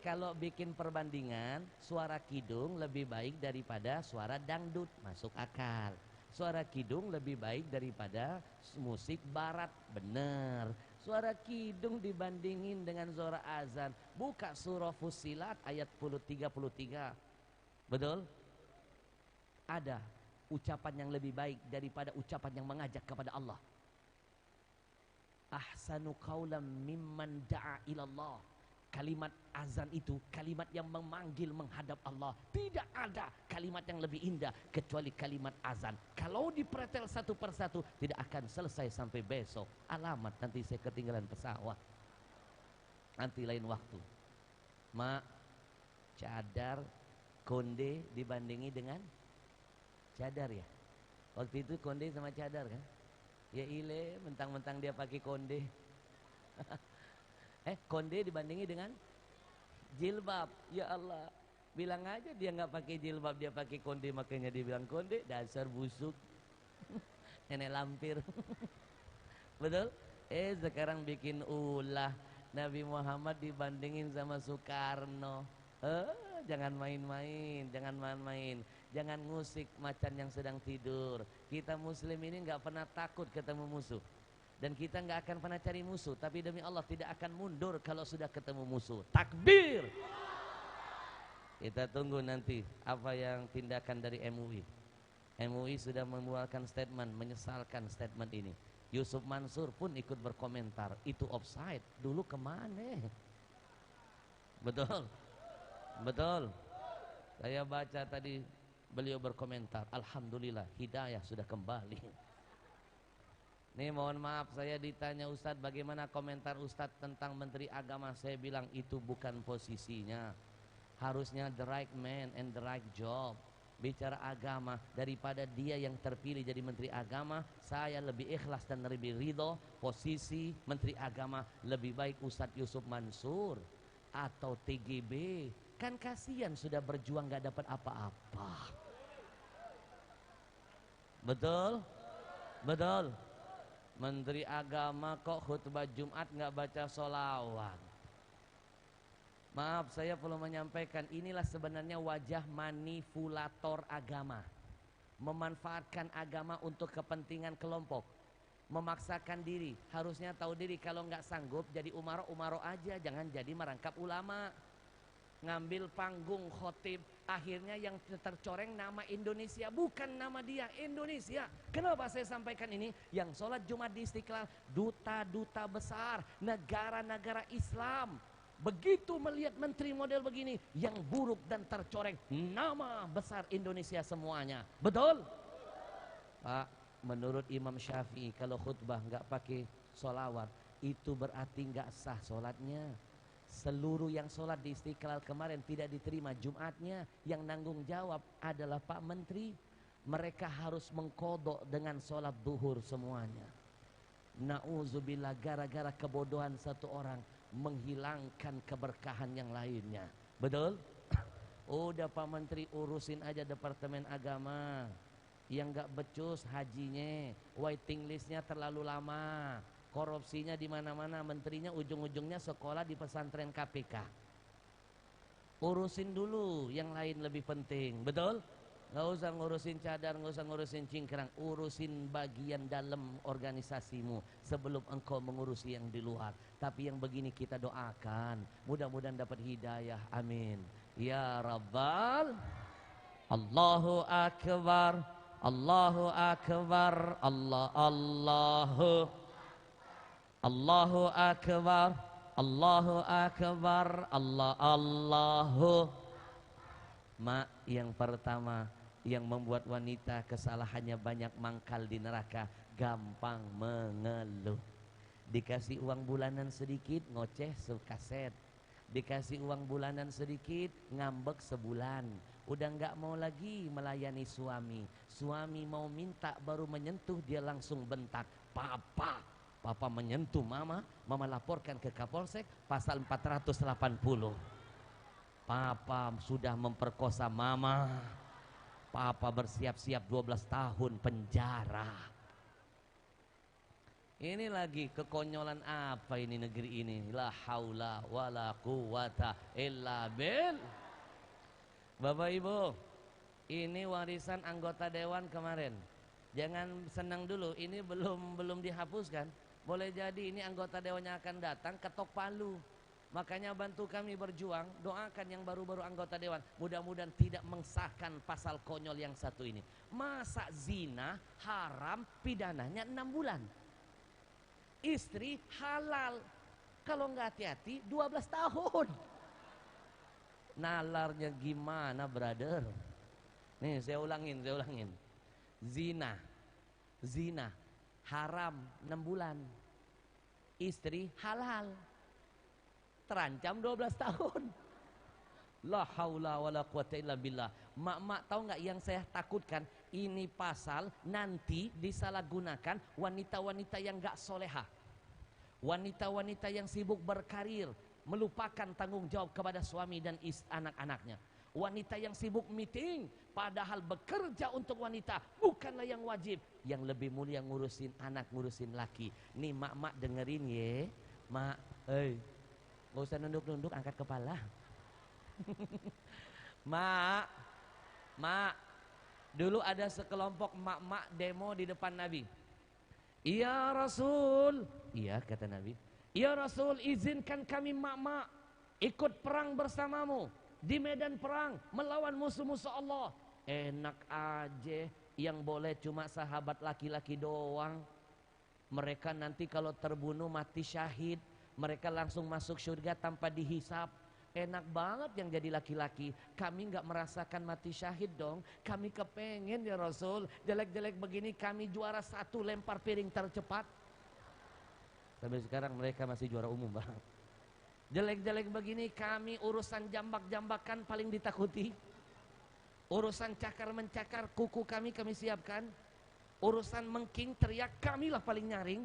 Kalau bikin perbandingan, suara kidung lebih baik daripada suara dangdut, masuk akal. Suara kidung lebih baik daripada musik barat, bener. Suara kidung dibandingin dengan suara azan. Buka surah Fussilat ayat 33. Betul? Ada ucapan yang lebih baik daripada ucapan yang mengajak kepada Allah. Ahsanu qawlan mimman da'a ilallah. Kalimat azan itu kalimat yang memanggil menghadap Allah. Tidak ada kalimat yang lebih indah kecuali kalimat azan. Kalau dipretel satu persatu tidak akan selesai sampai besok. Alamat nanti saya ketinggalan pesawat. Nanti lain waktu. Mak, cadar konde dibandingi dengan cadar ya. Waktu itu konde sama cadar kan. Ya ile, mentang-mentang dia pakai konde. Konde dibandingi dengan jilbab. Ya Allah, bilang aja dia nggak pakai jilbab, dia pakai konde, makanya dia bilang konde. Dasar busuk. Nenek lampir. Betul? Sekarang bikin ulah Nabi Muhammad dibandingin sama Soekarno. Jangan main-main, jangan main-main, jangan ngusik macan yang sedang tidur. Kita muslim ini nggak pernah takut ketemu musuh. Dan kita nggak akan pernah cari musuh, tapi demi Allah tidak akan mundur kalau sudah ketemu musuh. Takbir. Kita tunggu nanti apa yang tindakan dari MUI. MUI sudah mengeluarkan statement menyesalkan statement ini. Yusuf Mansur pun ikut berkomentar, itu offside. Dulu kemana? Betul. Betul. Saya baca tadi beliau berkomentar, alhamdulillah hidayah sudah kembali. Nih mohon maaf, saya ditanya Ustadz bagaimana komentar Ustadz tentang Menteri Agama. Saya bilang itu bukan posisinya. Harusnya the right man and the right job. Bicara agama, daripada dia yang terpilih jadi Menteri Agama, saya lebih ikhlas dan lebih ridho posisi Menteri Agama. Lebih baik Ustadz Yusuf Mansur atau TGB. Kan kasihan sudah berjuang gak dapat apa-apa. Betul? Betul? Menteri Agama kok khutbah Jumat nggak baca sholawat. Maaf, saya perlu menyampaikan, inilah sebenarnya wajah manipulator agama. Memanfaatkan agama untuk kepentingan kelompok. Memaksakan diri, harusnya tahu diri. Kalau nggak sanggup jadi umaro aja, jangan jadi merangkap ulama. Ngambil panggung khotib, akhirnya yang tercoreng nama Indonesia, bukan nama dia, Indonesia. Kenapa saya sampaikan ini? Yang sholat Jumat di Istiqlal, duta-duta besar negara-negara Islam, begitu melihat menteri model begini, yang buruk dan tercoreng nama besar Indonesia semuanya. Betul? Pak, menurut Imam Syafi'i kalau khutbah nggak pakai sholawat, itu berarti nggak sah sholatnya. Seluruh yang sholat di Istiqlal kemarin tidak diterima Jumatnya, yang nanggung jawab adalah Pak Menteri. Mereka harus mengkodok dengan sholat duhur semuanya. Na'udzubillah, gara-gara kebodohan satu orang menghilangkan keberkahan yang lainnya. Betul? Udah Pak Menteri urusin aja Departemen Agama. Yang nggak becus hajinya, waiting listnya terlalu lama, korupsinya di mana-mana, menterinya ujung-ujungnya sekolah di pesantren KPK. Urusin dulu yang lain lebih penting, betul? Nggak usah ngurusin cadar, nggak usah ngurusin cingkrang, urusin bagian dalam organisasimu sebelum engkau mengurusi yang di luar. Tapi yang begini kita doakan, mudah-mudahan dapat hidayah, amin. Ya Rabbal, Allahu Akbar, Allahu Akbar, Allahu Akbar, Allahu Akbar, Allahu. Mak, yang pertama yang membuat wanita kesalahannya banyak mangkal di neraka, gampang mengeluh. Dikasih uang bulanan sedikit ngoceh sekaset, dikasih uang bulanan sedikit ngambek sebulan. Udah nggak mau lagi melayani suami. Suami mau minta baru menyentuh dia langsung bentak, papa. Papa menyentuh mama, mama laporkan ke Kapolsek pasal 480. Papa sudah memperkosa mama. Papa bersiap-siap 12 tahun penjara. Ini lagi kekonyolan apa ini negeri ini? La haula wala quwata illa bil. Bapak Ibu, ini warisan anggota dewan kemarin. Jangan senang dulu, ini belum dihapuskan. Boleh jadi ini anggota dewannya akan datang ketok palu. Makanya bantu kami berjuang, doakan yang baru-baru anggota dewan, mudah-mudahan tidak mengesahkan pasal konyol yang satu ini. Masa zina haram pidananya 6 bulan. Istri halal, kalau nggak hati-hati 12 tahun. Nalarnya gimana, brother? Nih saya ulangin. Zina haram 6 bulan. Istri halal, terancam 12 tahun. La haula wala quwata illa billah. Mak-mak tahu nggak yang saya takutkan? Ini pasal nanti disalahgunakan wanita-wanita yang nggak soleha, wanita-wanita yang sibuk berkarir, melupakan tanggung jawab kepada suami dan anak-anaknya. Wanita yang sibuk meeting, padahal bekerja untuk wanita bukanlah yang wajib. Yang lebih mulia ngurusin anak, ngurusin laki. Nih mak-mak dengerin ye, mak, gak usah nunduk-nunduk, angkat kepala. Mak, dulu ada sekelompok mak-mak demo di depan Nabi. Iya Rasul, iya kata Nabi, iya Rasul, izinkan kami mak-mak ikut perang bersamamu di medan perang melawan musuh-musuh Allah. Enak aja, yang boleh cuma sahabat laki-laki doang. Mereka nanti kalau terbunuh mati syahid, mereka langsung masuk surga tanpa dihisap. Enak banget yang jadi laki-laki. Kami nggak merasakan mati syahid dong. Kami kepengen ya Rasul, jelek-jelek begini kami juara 1 lempar piring tercepat. Sampai sekarang mereka masih juara umum bang. Jelek-jelek begini kami urusan jambak-jambakan paling ditakuti. Urusan cakar-mencakar kuku kami siapkan. Urusan mengking teriak kamilah paling nyaring.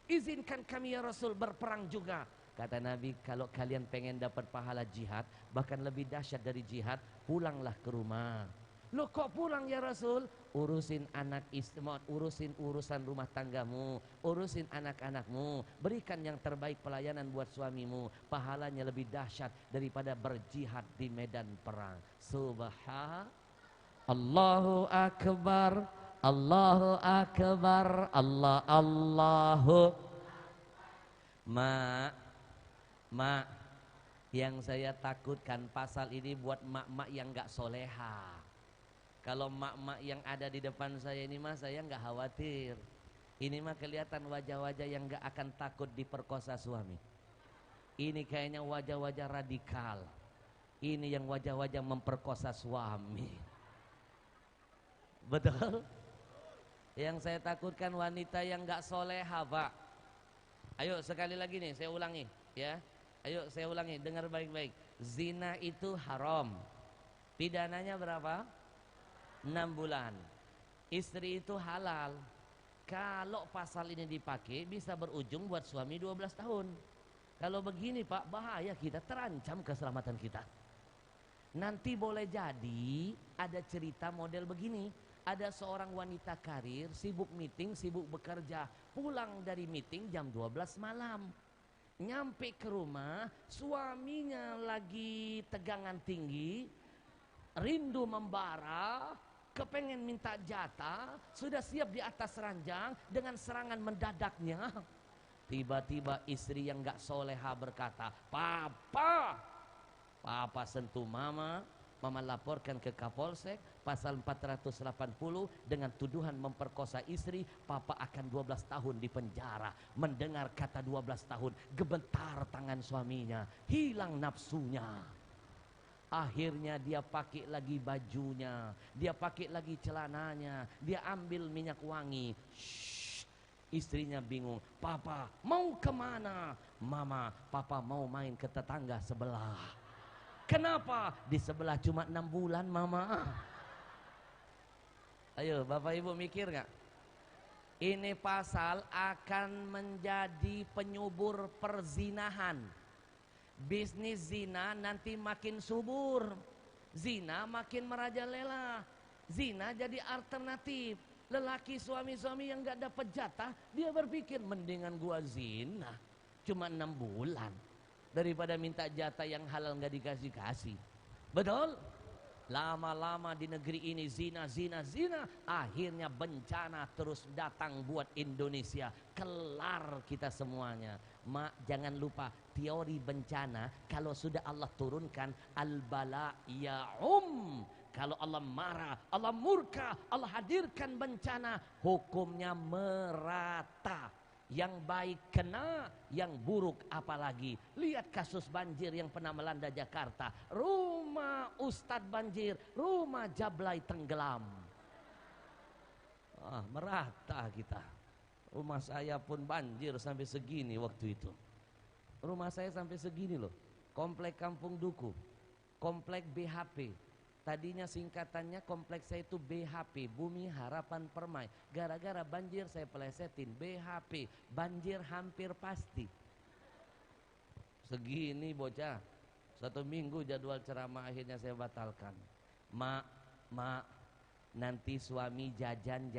Izinkan kami ya Rasul berperang juga. Kata Nabi, kalau kalian pengen dapat pahala jihad, bahkan lebih dahsyat dari jihad, pulanglah ke rumah. Loh kok pulang ya Rasul? Urusin anak istri, urusin urusan rumah tanggamu, urusin anak-anakmu, berikan yang terbaik pelayanan buat suamimu. Pahalanya lebih dahsyat daripada berjihad di medan perang. Subhan Allahu Akbar, Allahu Akbar, Allahu. Mak, yang saya takutkan pasal ini buat mak-mak yang gak soleha. Kalau mak-mak yang ada di depan saya ini mah saya gak khawatir. Ini mah kelihatan wajah-wajah yang gak akan takut diperkosa suami. Ini kayaknya wajah-wajah radikal. Ini yang wajah-wajah memperkosa suami. Betul? Yang saya takutkan wanita yang gak soleha, Pak. Ayo sekali lagi nih saya ulangi ya. Ayo saya ulangi, dengar baik-baik. Zina itu haram. Pidananya berapa? 6 bulan. Istri itu halal. Kalau pasal ini dipakai bisa berujung buat suami 12 tahun. Kalau begini Pak, bahaya, kita terancam keselamatan kita. Nanti boleh jadi ada cerita model begini. Ada seorang wanita karir, sibuk meeting, sibuk bekerja. Pulang dari meeting jam 12 malam. Nyampe ke rumah, suaminya lagi tegangan tinggi, rindu membara, kepengen minta jatah, sudah siap di atas ranjang dengan serangan mendadaknya. Tiba-tiba istri yang gak soleha berkata, Papa sentuh mama. Mama laporkan ke Kapolsek, pasal 480 dengan tuduhan memperkosa istri. Papa akan 12 tahun di penjara. Mendengar kata 12 tahun, gemetar tangan suaminya, hilang nafsunya. Akhirnya dia pakai lagi bajunya, dia pakai lagi celananya, dia ambil minyak wangi. Shhh. Istrinya bingung, Papa mau kemana? Mama, Papa mau main ke tetangga sebelah. Kenapa? Di sebelah cuma 6 bulan mama. Ayo Bapak Ibu mikir gak? Ini pasal akan menjadi penyubur perzinahan. Bisnis zina nanti makin subur. Zina makin merajalela. Zina jadi alternatif. Lelaki suami-suami yang gak dapat jatah, dia berpikir mendingan gua zina cuma 6 bulan daripada minta jatah yang halal nggak dikasih-kasih. Betul? Lama-lama di negeri ini zina. Akhirnya bencana terus datang buat Indonesia. Kelar kita semuanya. Mak, jangan lupa teori bencana. Kalau sudah Allah turunkan al-bala ya'um. Kalau Allah marah, Allah murka, Allah hadirkan bencana, hukumnya merata. Yang baik kena, yang buruk apalagi. Lihat kasus banjir yang pernah melanda Jakarta. Rumah Ustadz banjir, rumah Jablay tenggelam. Merata kita. Rumah saya pun banjir sampai segini waktu itu. Rumah saya sampai segini loh. Komplek Kampung Duku, komplek BHP. Tadinya singkatannya kompleks saya itu BHP, Bumi Harapan Permai. Gara-gara banjir saya pelesetin BHP, banjir hampir pasti. Segini bocah. 1 minggu jadwal ceramah akhirnya saya batalkan. Mak, nanti suami jajan,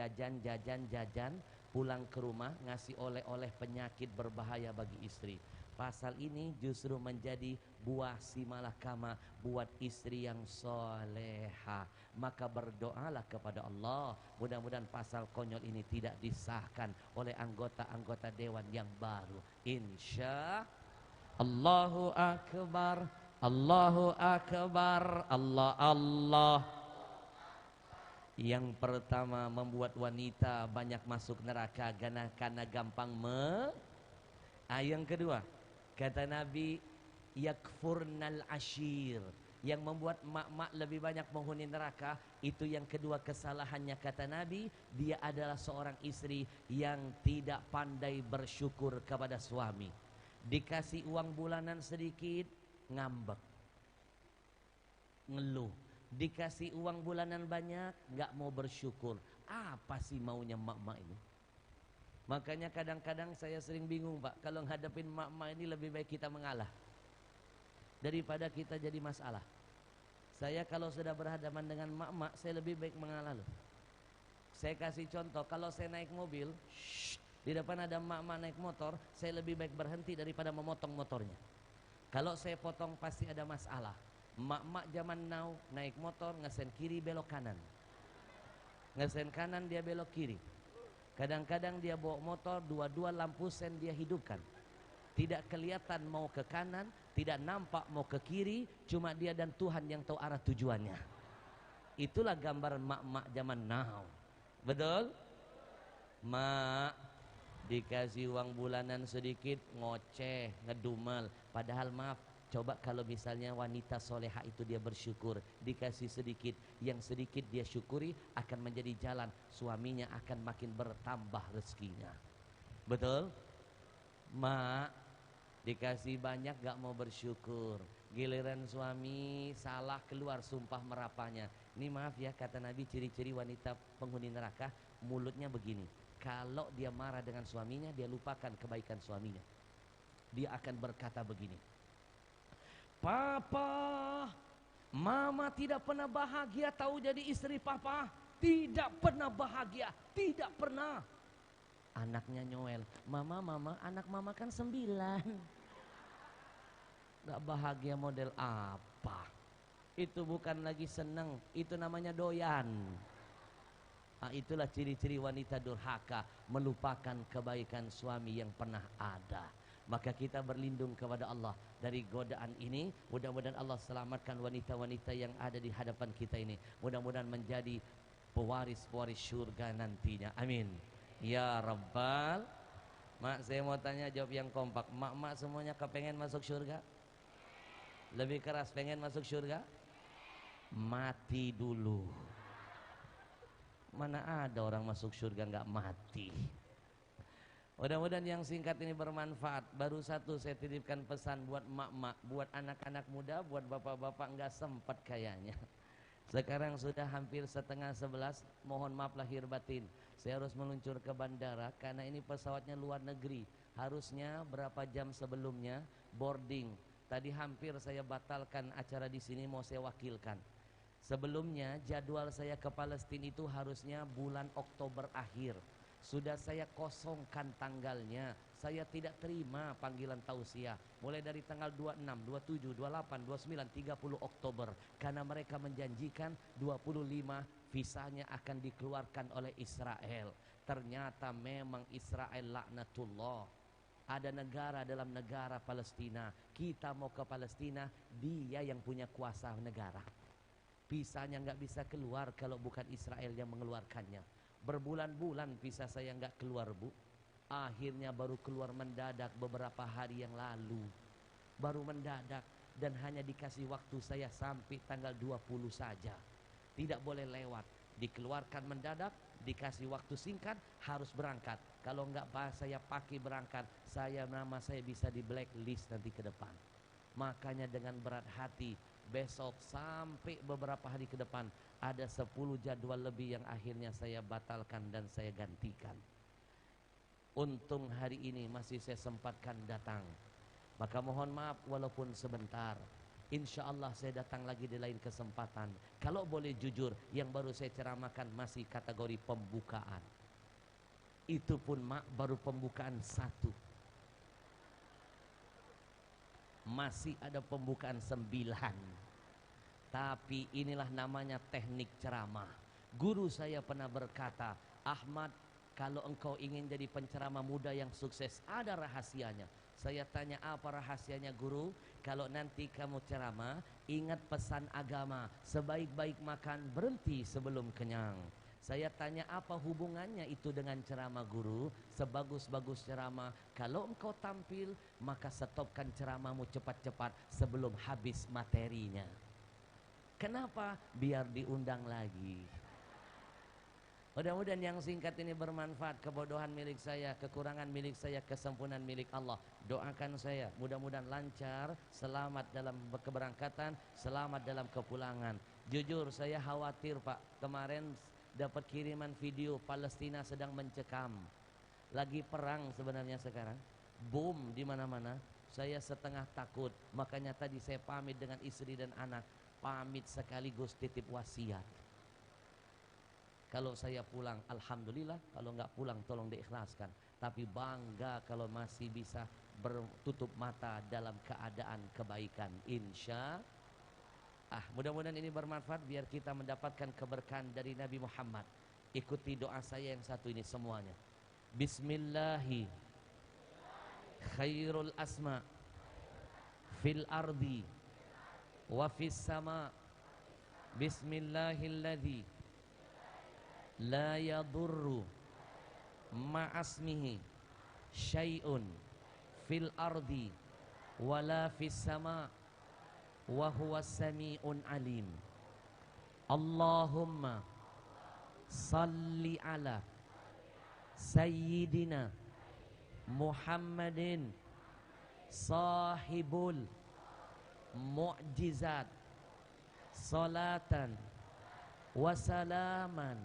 pulang ke rumah ngasih oleh-oleh penyakit berbahaya bagi istri. Pasal ini justru menjadi buah simalakama buat istri yang soleha. Maka berdoalah kepada Allah, mudah-mudahan pasal konyol ini tidak disahkan oleh anggota-anggota dewan yang baru. Insya Allahu Akbar, Allahu Akbar, Allah. Yang pertama membuat wanita banyak masuk neraka karena gampang yang kedua, kata Nabi, yakfurnal ashir. Yang membuat mak-mak lebih banyak menghuni neraka, itu yang kedua kesalahannya kata Nabi, dia adalah seorang istri yang tidak pandai bersyukur kepada suami. Dikasih uang bulanan sedikit, ngambek, ngeluh. Dikasih uang bulanan banyak, gak mau bersyukur. Apa sih maunya mak-mak ini? Makanya kadang-kadang saya sering bingung Pak, kalau ngadepin mak-mak ini lebih baik kita mengalah daripada kita jadi masalah. Saya kalau sudah berhadapan dengan mak-mak, saya lebih baik mengalah loh. Saya kasih contoh, kalau saya naik mobil, di depan ada mak-mak naik motor, saya lebih baik berhenti daripada memotong motornya. Kalau saya potong pasti ada masalah. Mak-mak zaman now naik motor, ngesen kiri belok kanan, ngesen kanan dia belok kiri. Kadang-kadang dia bawa motor, dua-dua lampu sen dia hidupkan. Tidak kelihatan mau ke kanan, tidak nampak mau ke kiri, cuma dia dan Tuhan yang tahu arah tujuannya. Itulah gambaran mak-mak zaman now. Betul? Mak dikasih uang bulanan sedikit, ngoceh, ngedumel. Padahal maaf, coba kalau misalnya wanita soleha itu dia bersyukur, dikasih sedikit, yang sedikit dia syukuri akan menjadi jalan, suaminya akan makin bertambah rezekinya. Betul? Mak dikasih banyak gak mau bersyukur, giliran suami salah keluar sumpah merapanya. Ini maaf ya, kata Nabi, ciri-ciri wanita penghuni neraka, mulutnya begini. Kalau dia marah dengan suaminya, dia lupakan kebaikan suaminya. Dia akan berkata begini, Papa, Mama tidak pernah bahagia tahu jadi istri Papa. tidak pernah bahagia, tidak pernah. Anaknya nyoel, mama, anak mama kan 9. Gak bahagia model apa? Itu bukan lagi seneng, itu namanya doyan. Nah, itulah ciri-ciri wanita durhaka, melupakan kebaikan suami yang pernah ada. Maka kita berlindung kepada Allah dari godaan ini. Mudah-mudahan Allah selamatkan wanita-wanita yang ada di hadapan kita ini. Mudah-mudahan menjadi pewaris-pewaris surga nantinya. Amin. Ya Rabbal. Mak, saya mau tanya, jawab yang kompak. Mak-mak semuanya kepengen masuk surga? Lebih keras, pengen masuk surga? Mati dulu. Mana ada orang masuk surga nggak mati. Mudah-mudahan yang singkat ini bermanfaat. Baru satu saya titipkan pesan buat emak-emak, buat anak-anak muda, buat bapak-bapak nggak sempat kayaknya. Sekarang sudah hampir 10:30. Mohon maaf lahir batin, saya harus meluncur ke bandara karena ini pesawatnya luar negeri. Harusnya berapa jam sebelumnya boarding. Tadi hampir saya batalkan acara di sini, mau saya wakilkan. Sebelumnya jadwal saya ke Palestina itu harusnya bulan Oktober akhir. Sudah saya kosongkan tanggalnya. Saya tidak terima panggilan tausiah mulai dari tanggal 26, 27, 28, 29, 30 Oktober. Karena mereka menjanjikan 25 visanya akan dikeluarkan oleh Israel. Ternyata memang Israel laknatullah. Ada negara dalam negara Palestina. Kita mau ke Palestina, dia yang punya kuasa negara. Visanya nggak bisa keluar kalau bukan Israel yang mengeluarkannya. Berbulan-bulan visa saya nggak keluar, Bu. Akhirnya baru keluar mendadak beberapa hari yang lalu. Baru mendadak dan hanya dikasih waktu saya sampai tanggal 20 saja. Tidak boleh lewat. Dikeluarkan mendadak, dikasih waktu singkat, harus berangkat. Kalau nggak saya pakai berangkat, nama saya bisa di blacklist nanti ke depan. Makanya dengan berat hati, besok sampai beberapa hari ke depan ada 10 jadwal lebih yang akhirnya saya batalkan dan saya gantikan. Untung hari ini masih saya sempatkan datang. Maka mohon maaf walaupun sebentar. Insya Allah saya datang lagi di lain kesempatan. Kalau boleh jujur, yang baru saya ceramahkan masih kategori pembukaan. Itu pun mak baru pembukaan 1. Masih ada pembukaan 9. Tapi inilah namanya teknik ceramah. Guru saya pernah berkata, Ahmad, kalau engkau ingin jadi penceramah muda yang sukses, ada rahasianya. Saya tanya, apa rahasianya guru? Kalau nanti kamu ceramah, ingat pesan agama, sebaik-baik makan, berhenti sebelum kenyang. Saya tanya, apa hubungannya itu dengan ceramah guru? Sebagus-bagus ceramah, kalau engkau tampil, maka stopkan ceramahmu cepat-cepat sebelum habis materinya. Kenapa? Biar diundang lagi. Mudah-mudahan yang singkat ini bermanfaat. Kebodohan milik saya, kekurangan milik saya, kesempurnaan milik Allah. Doakan saya, mudah-mudahan lancar, selamat dalam keberangkatan, selamat dalam kepulangan. Jujur saya khawatir, Pak. Kemarin dapat kiriman video Palestina sedang mencekam. Lagi perang sebenarnya sekarang. Bom di mana-mana. Saya setengah takut. Makanya tadi saya pamit dengan istri dan anak. Pamit sekaligus titip wasiat. Kalau saya pulang, alhamdulillah. Kalau nggak pulang, tolong diikhlaskan. Tapi bangga kalau masih bisa bertutup mata dalam keadaan kebaikan. Insya mudah-mudahan ini bermanfaat biar kita mendapatkan keberkahan dari Nabi Muhammad. Ikuti doa saya yang satu ini semuanya. Bismillahi khairul asma fil ardi wa fis sama. Bismillahilladzi la yadurru ma'asmihi syai'un fil ardi wala fis sama wa huwa sami'un alim. Allahumma salli ala sayyidina Muhammadin sahibul mu'jizat salatan wa salaman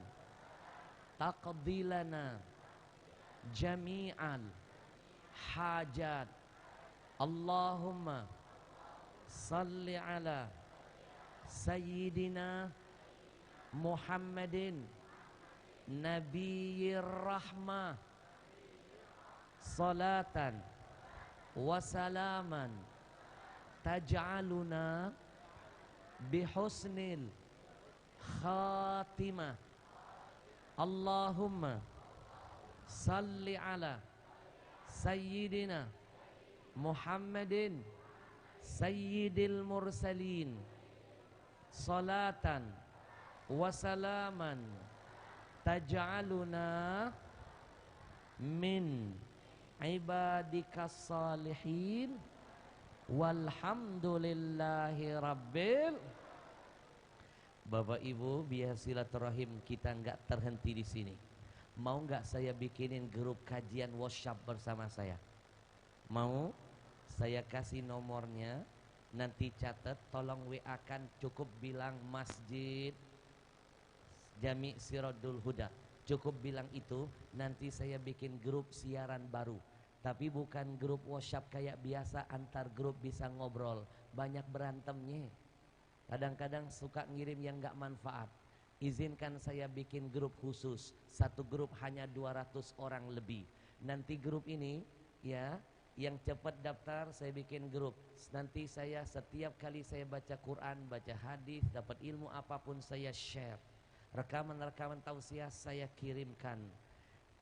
taqdilana jami'al hajat. Allahumma salli ala sayyidina Muhammadin Nabiyir rahmah salatan wa salaman taj'aluna bihusnil khatimah. Allahumma salli ala sayyidina Muhammadin sayyidil mursalin salatan wa salaman taj'aluna min ibadikas salihin walhamdulillahi rabbil. Bapak Ibu, biar silaturahim kita nggak terhenti di sini. Mau nggak saya bikinin grup kajian WhatsApp bersama saya? Mau? Saya kasih nomornya, nanti catat, tolong WA kan, cukup bilang Masjid Jami Sirodul Huda. Cukup bilang itu, nanti saya bikin grup siaran baru. Tapi bukan grup WhatsApp kayak biasa, antar grup bisa ngobrol. Banyak berantemnya. Kadang-kadang suka ngirim yang gak manfaat. Izinkan saya bikin grup khusus. Satu grup hanya 200 orang lebih. Nanti grup ini ya, yang cepat daftar saya bikin grup. Nanti saya setiap kali saya baca Quran, baca hadis, dapat ilmu apapun saya share. Rekaman-rekaman tausiah saya kirimkan.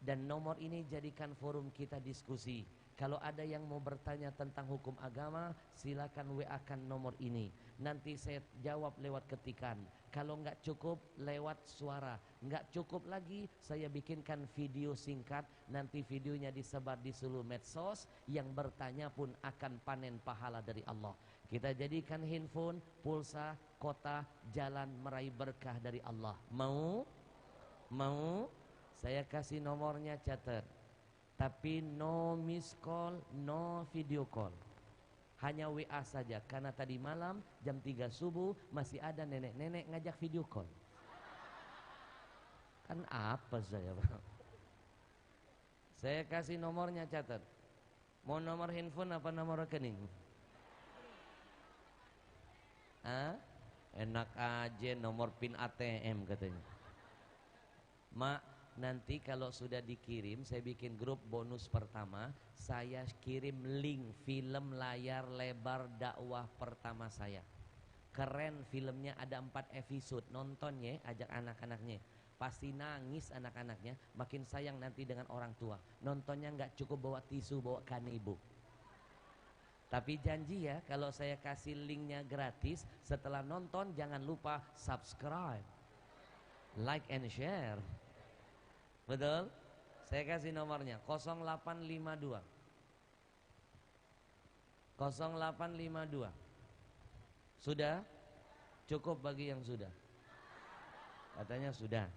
Dan nomor ini jadikan forum kita diskusi. Kalau ada yang mau bertanya tentang hukum agama, silakan WA-kan nomor ini. Nanti saya jawab lewat ketikan. Kalau nggak cukup, lewat suara. Nggak cukup lagi, saya bikinkan video singkat. Nanti videonya disebar di seluruh medsos. Yang bertanya pun akan panen pahala dari Allah. Kita jadikan handphone, pulsa, kota, jalan meraih berkah dari Allah. Mau? Mau? Saya kasih nomornya, catat. Tapi no miss call, no video call. Hanya WA saja. Karena tadi malam jam 3 subuh masih ada nenek-nenek ngajak video call. Kan apa saya, Pak? Saya kasih nomornya, catat. Mau nomor handphone apa nomor rekening? Ah, enak aja nomor PIN ATM katanya. Mak, nanti kalau sudah dikirim, saya bikin grup bonus pertama. Saya kirim link film layar lebar dakwah pertama saya. Keren filmnya, ada 4 episode. Nonton ya, ajak anak-anaknya. Pasti nangis anak-anaknya. Makin sayang nanti dengan orang tua. Nontonnya nggak cukup bawa tisu, bawa kanebo. Tapi janji ya, kalau saya kasih linknya gratis, setelah nonton jangan lupa subscribe, like and share. Betul? Saya kasih nomornya 0852 0852. Sudah? Cukup bagi yang sudah? Katanya sudah.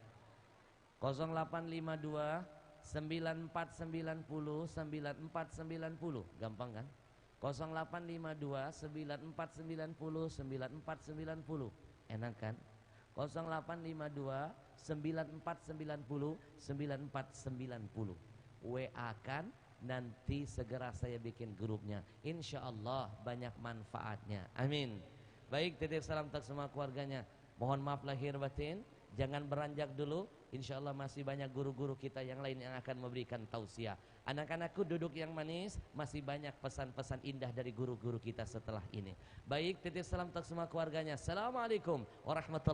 0852 9490 9490. Gampang kan? 0852 9490 9490. Enak kan? 0852 9490 9490. WA kan, nanti segera saya bikin grupnya. Insya Allah banyak manfaatnya. Amin. Baik, titip salam untuk semua keluarganya. Mohon maaf lahir batin. Jangan beranjak dulu. Insya Allah masih banyak guru-guru kita yang lain yang akan memberikan tausiah. Anak-anakku duduk yang manis. Masih banyak pesan-pesan indah dari guru-guru kita setelah ini. Baik, titip salam untuk semua keluarganya. Assalamualaikum warahmatullahi wabarakatuh.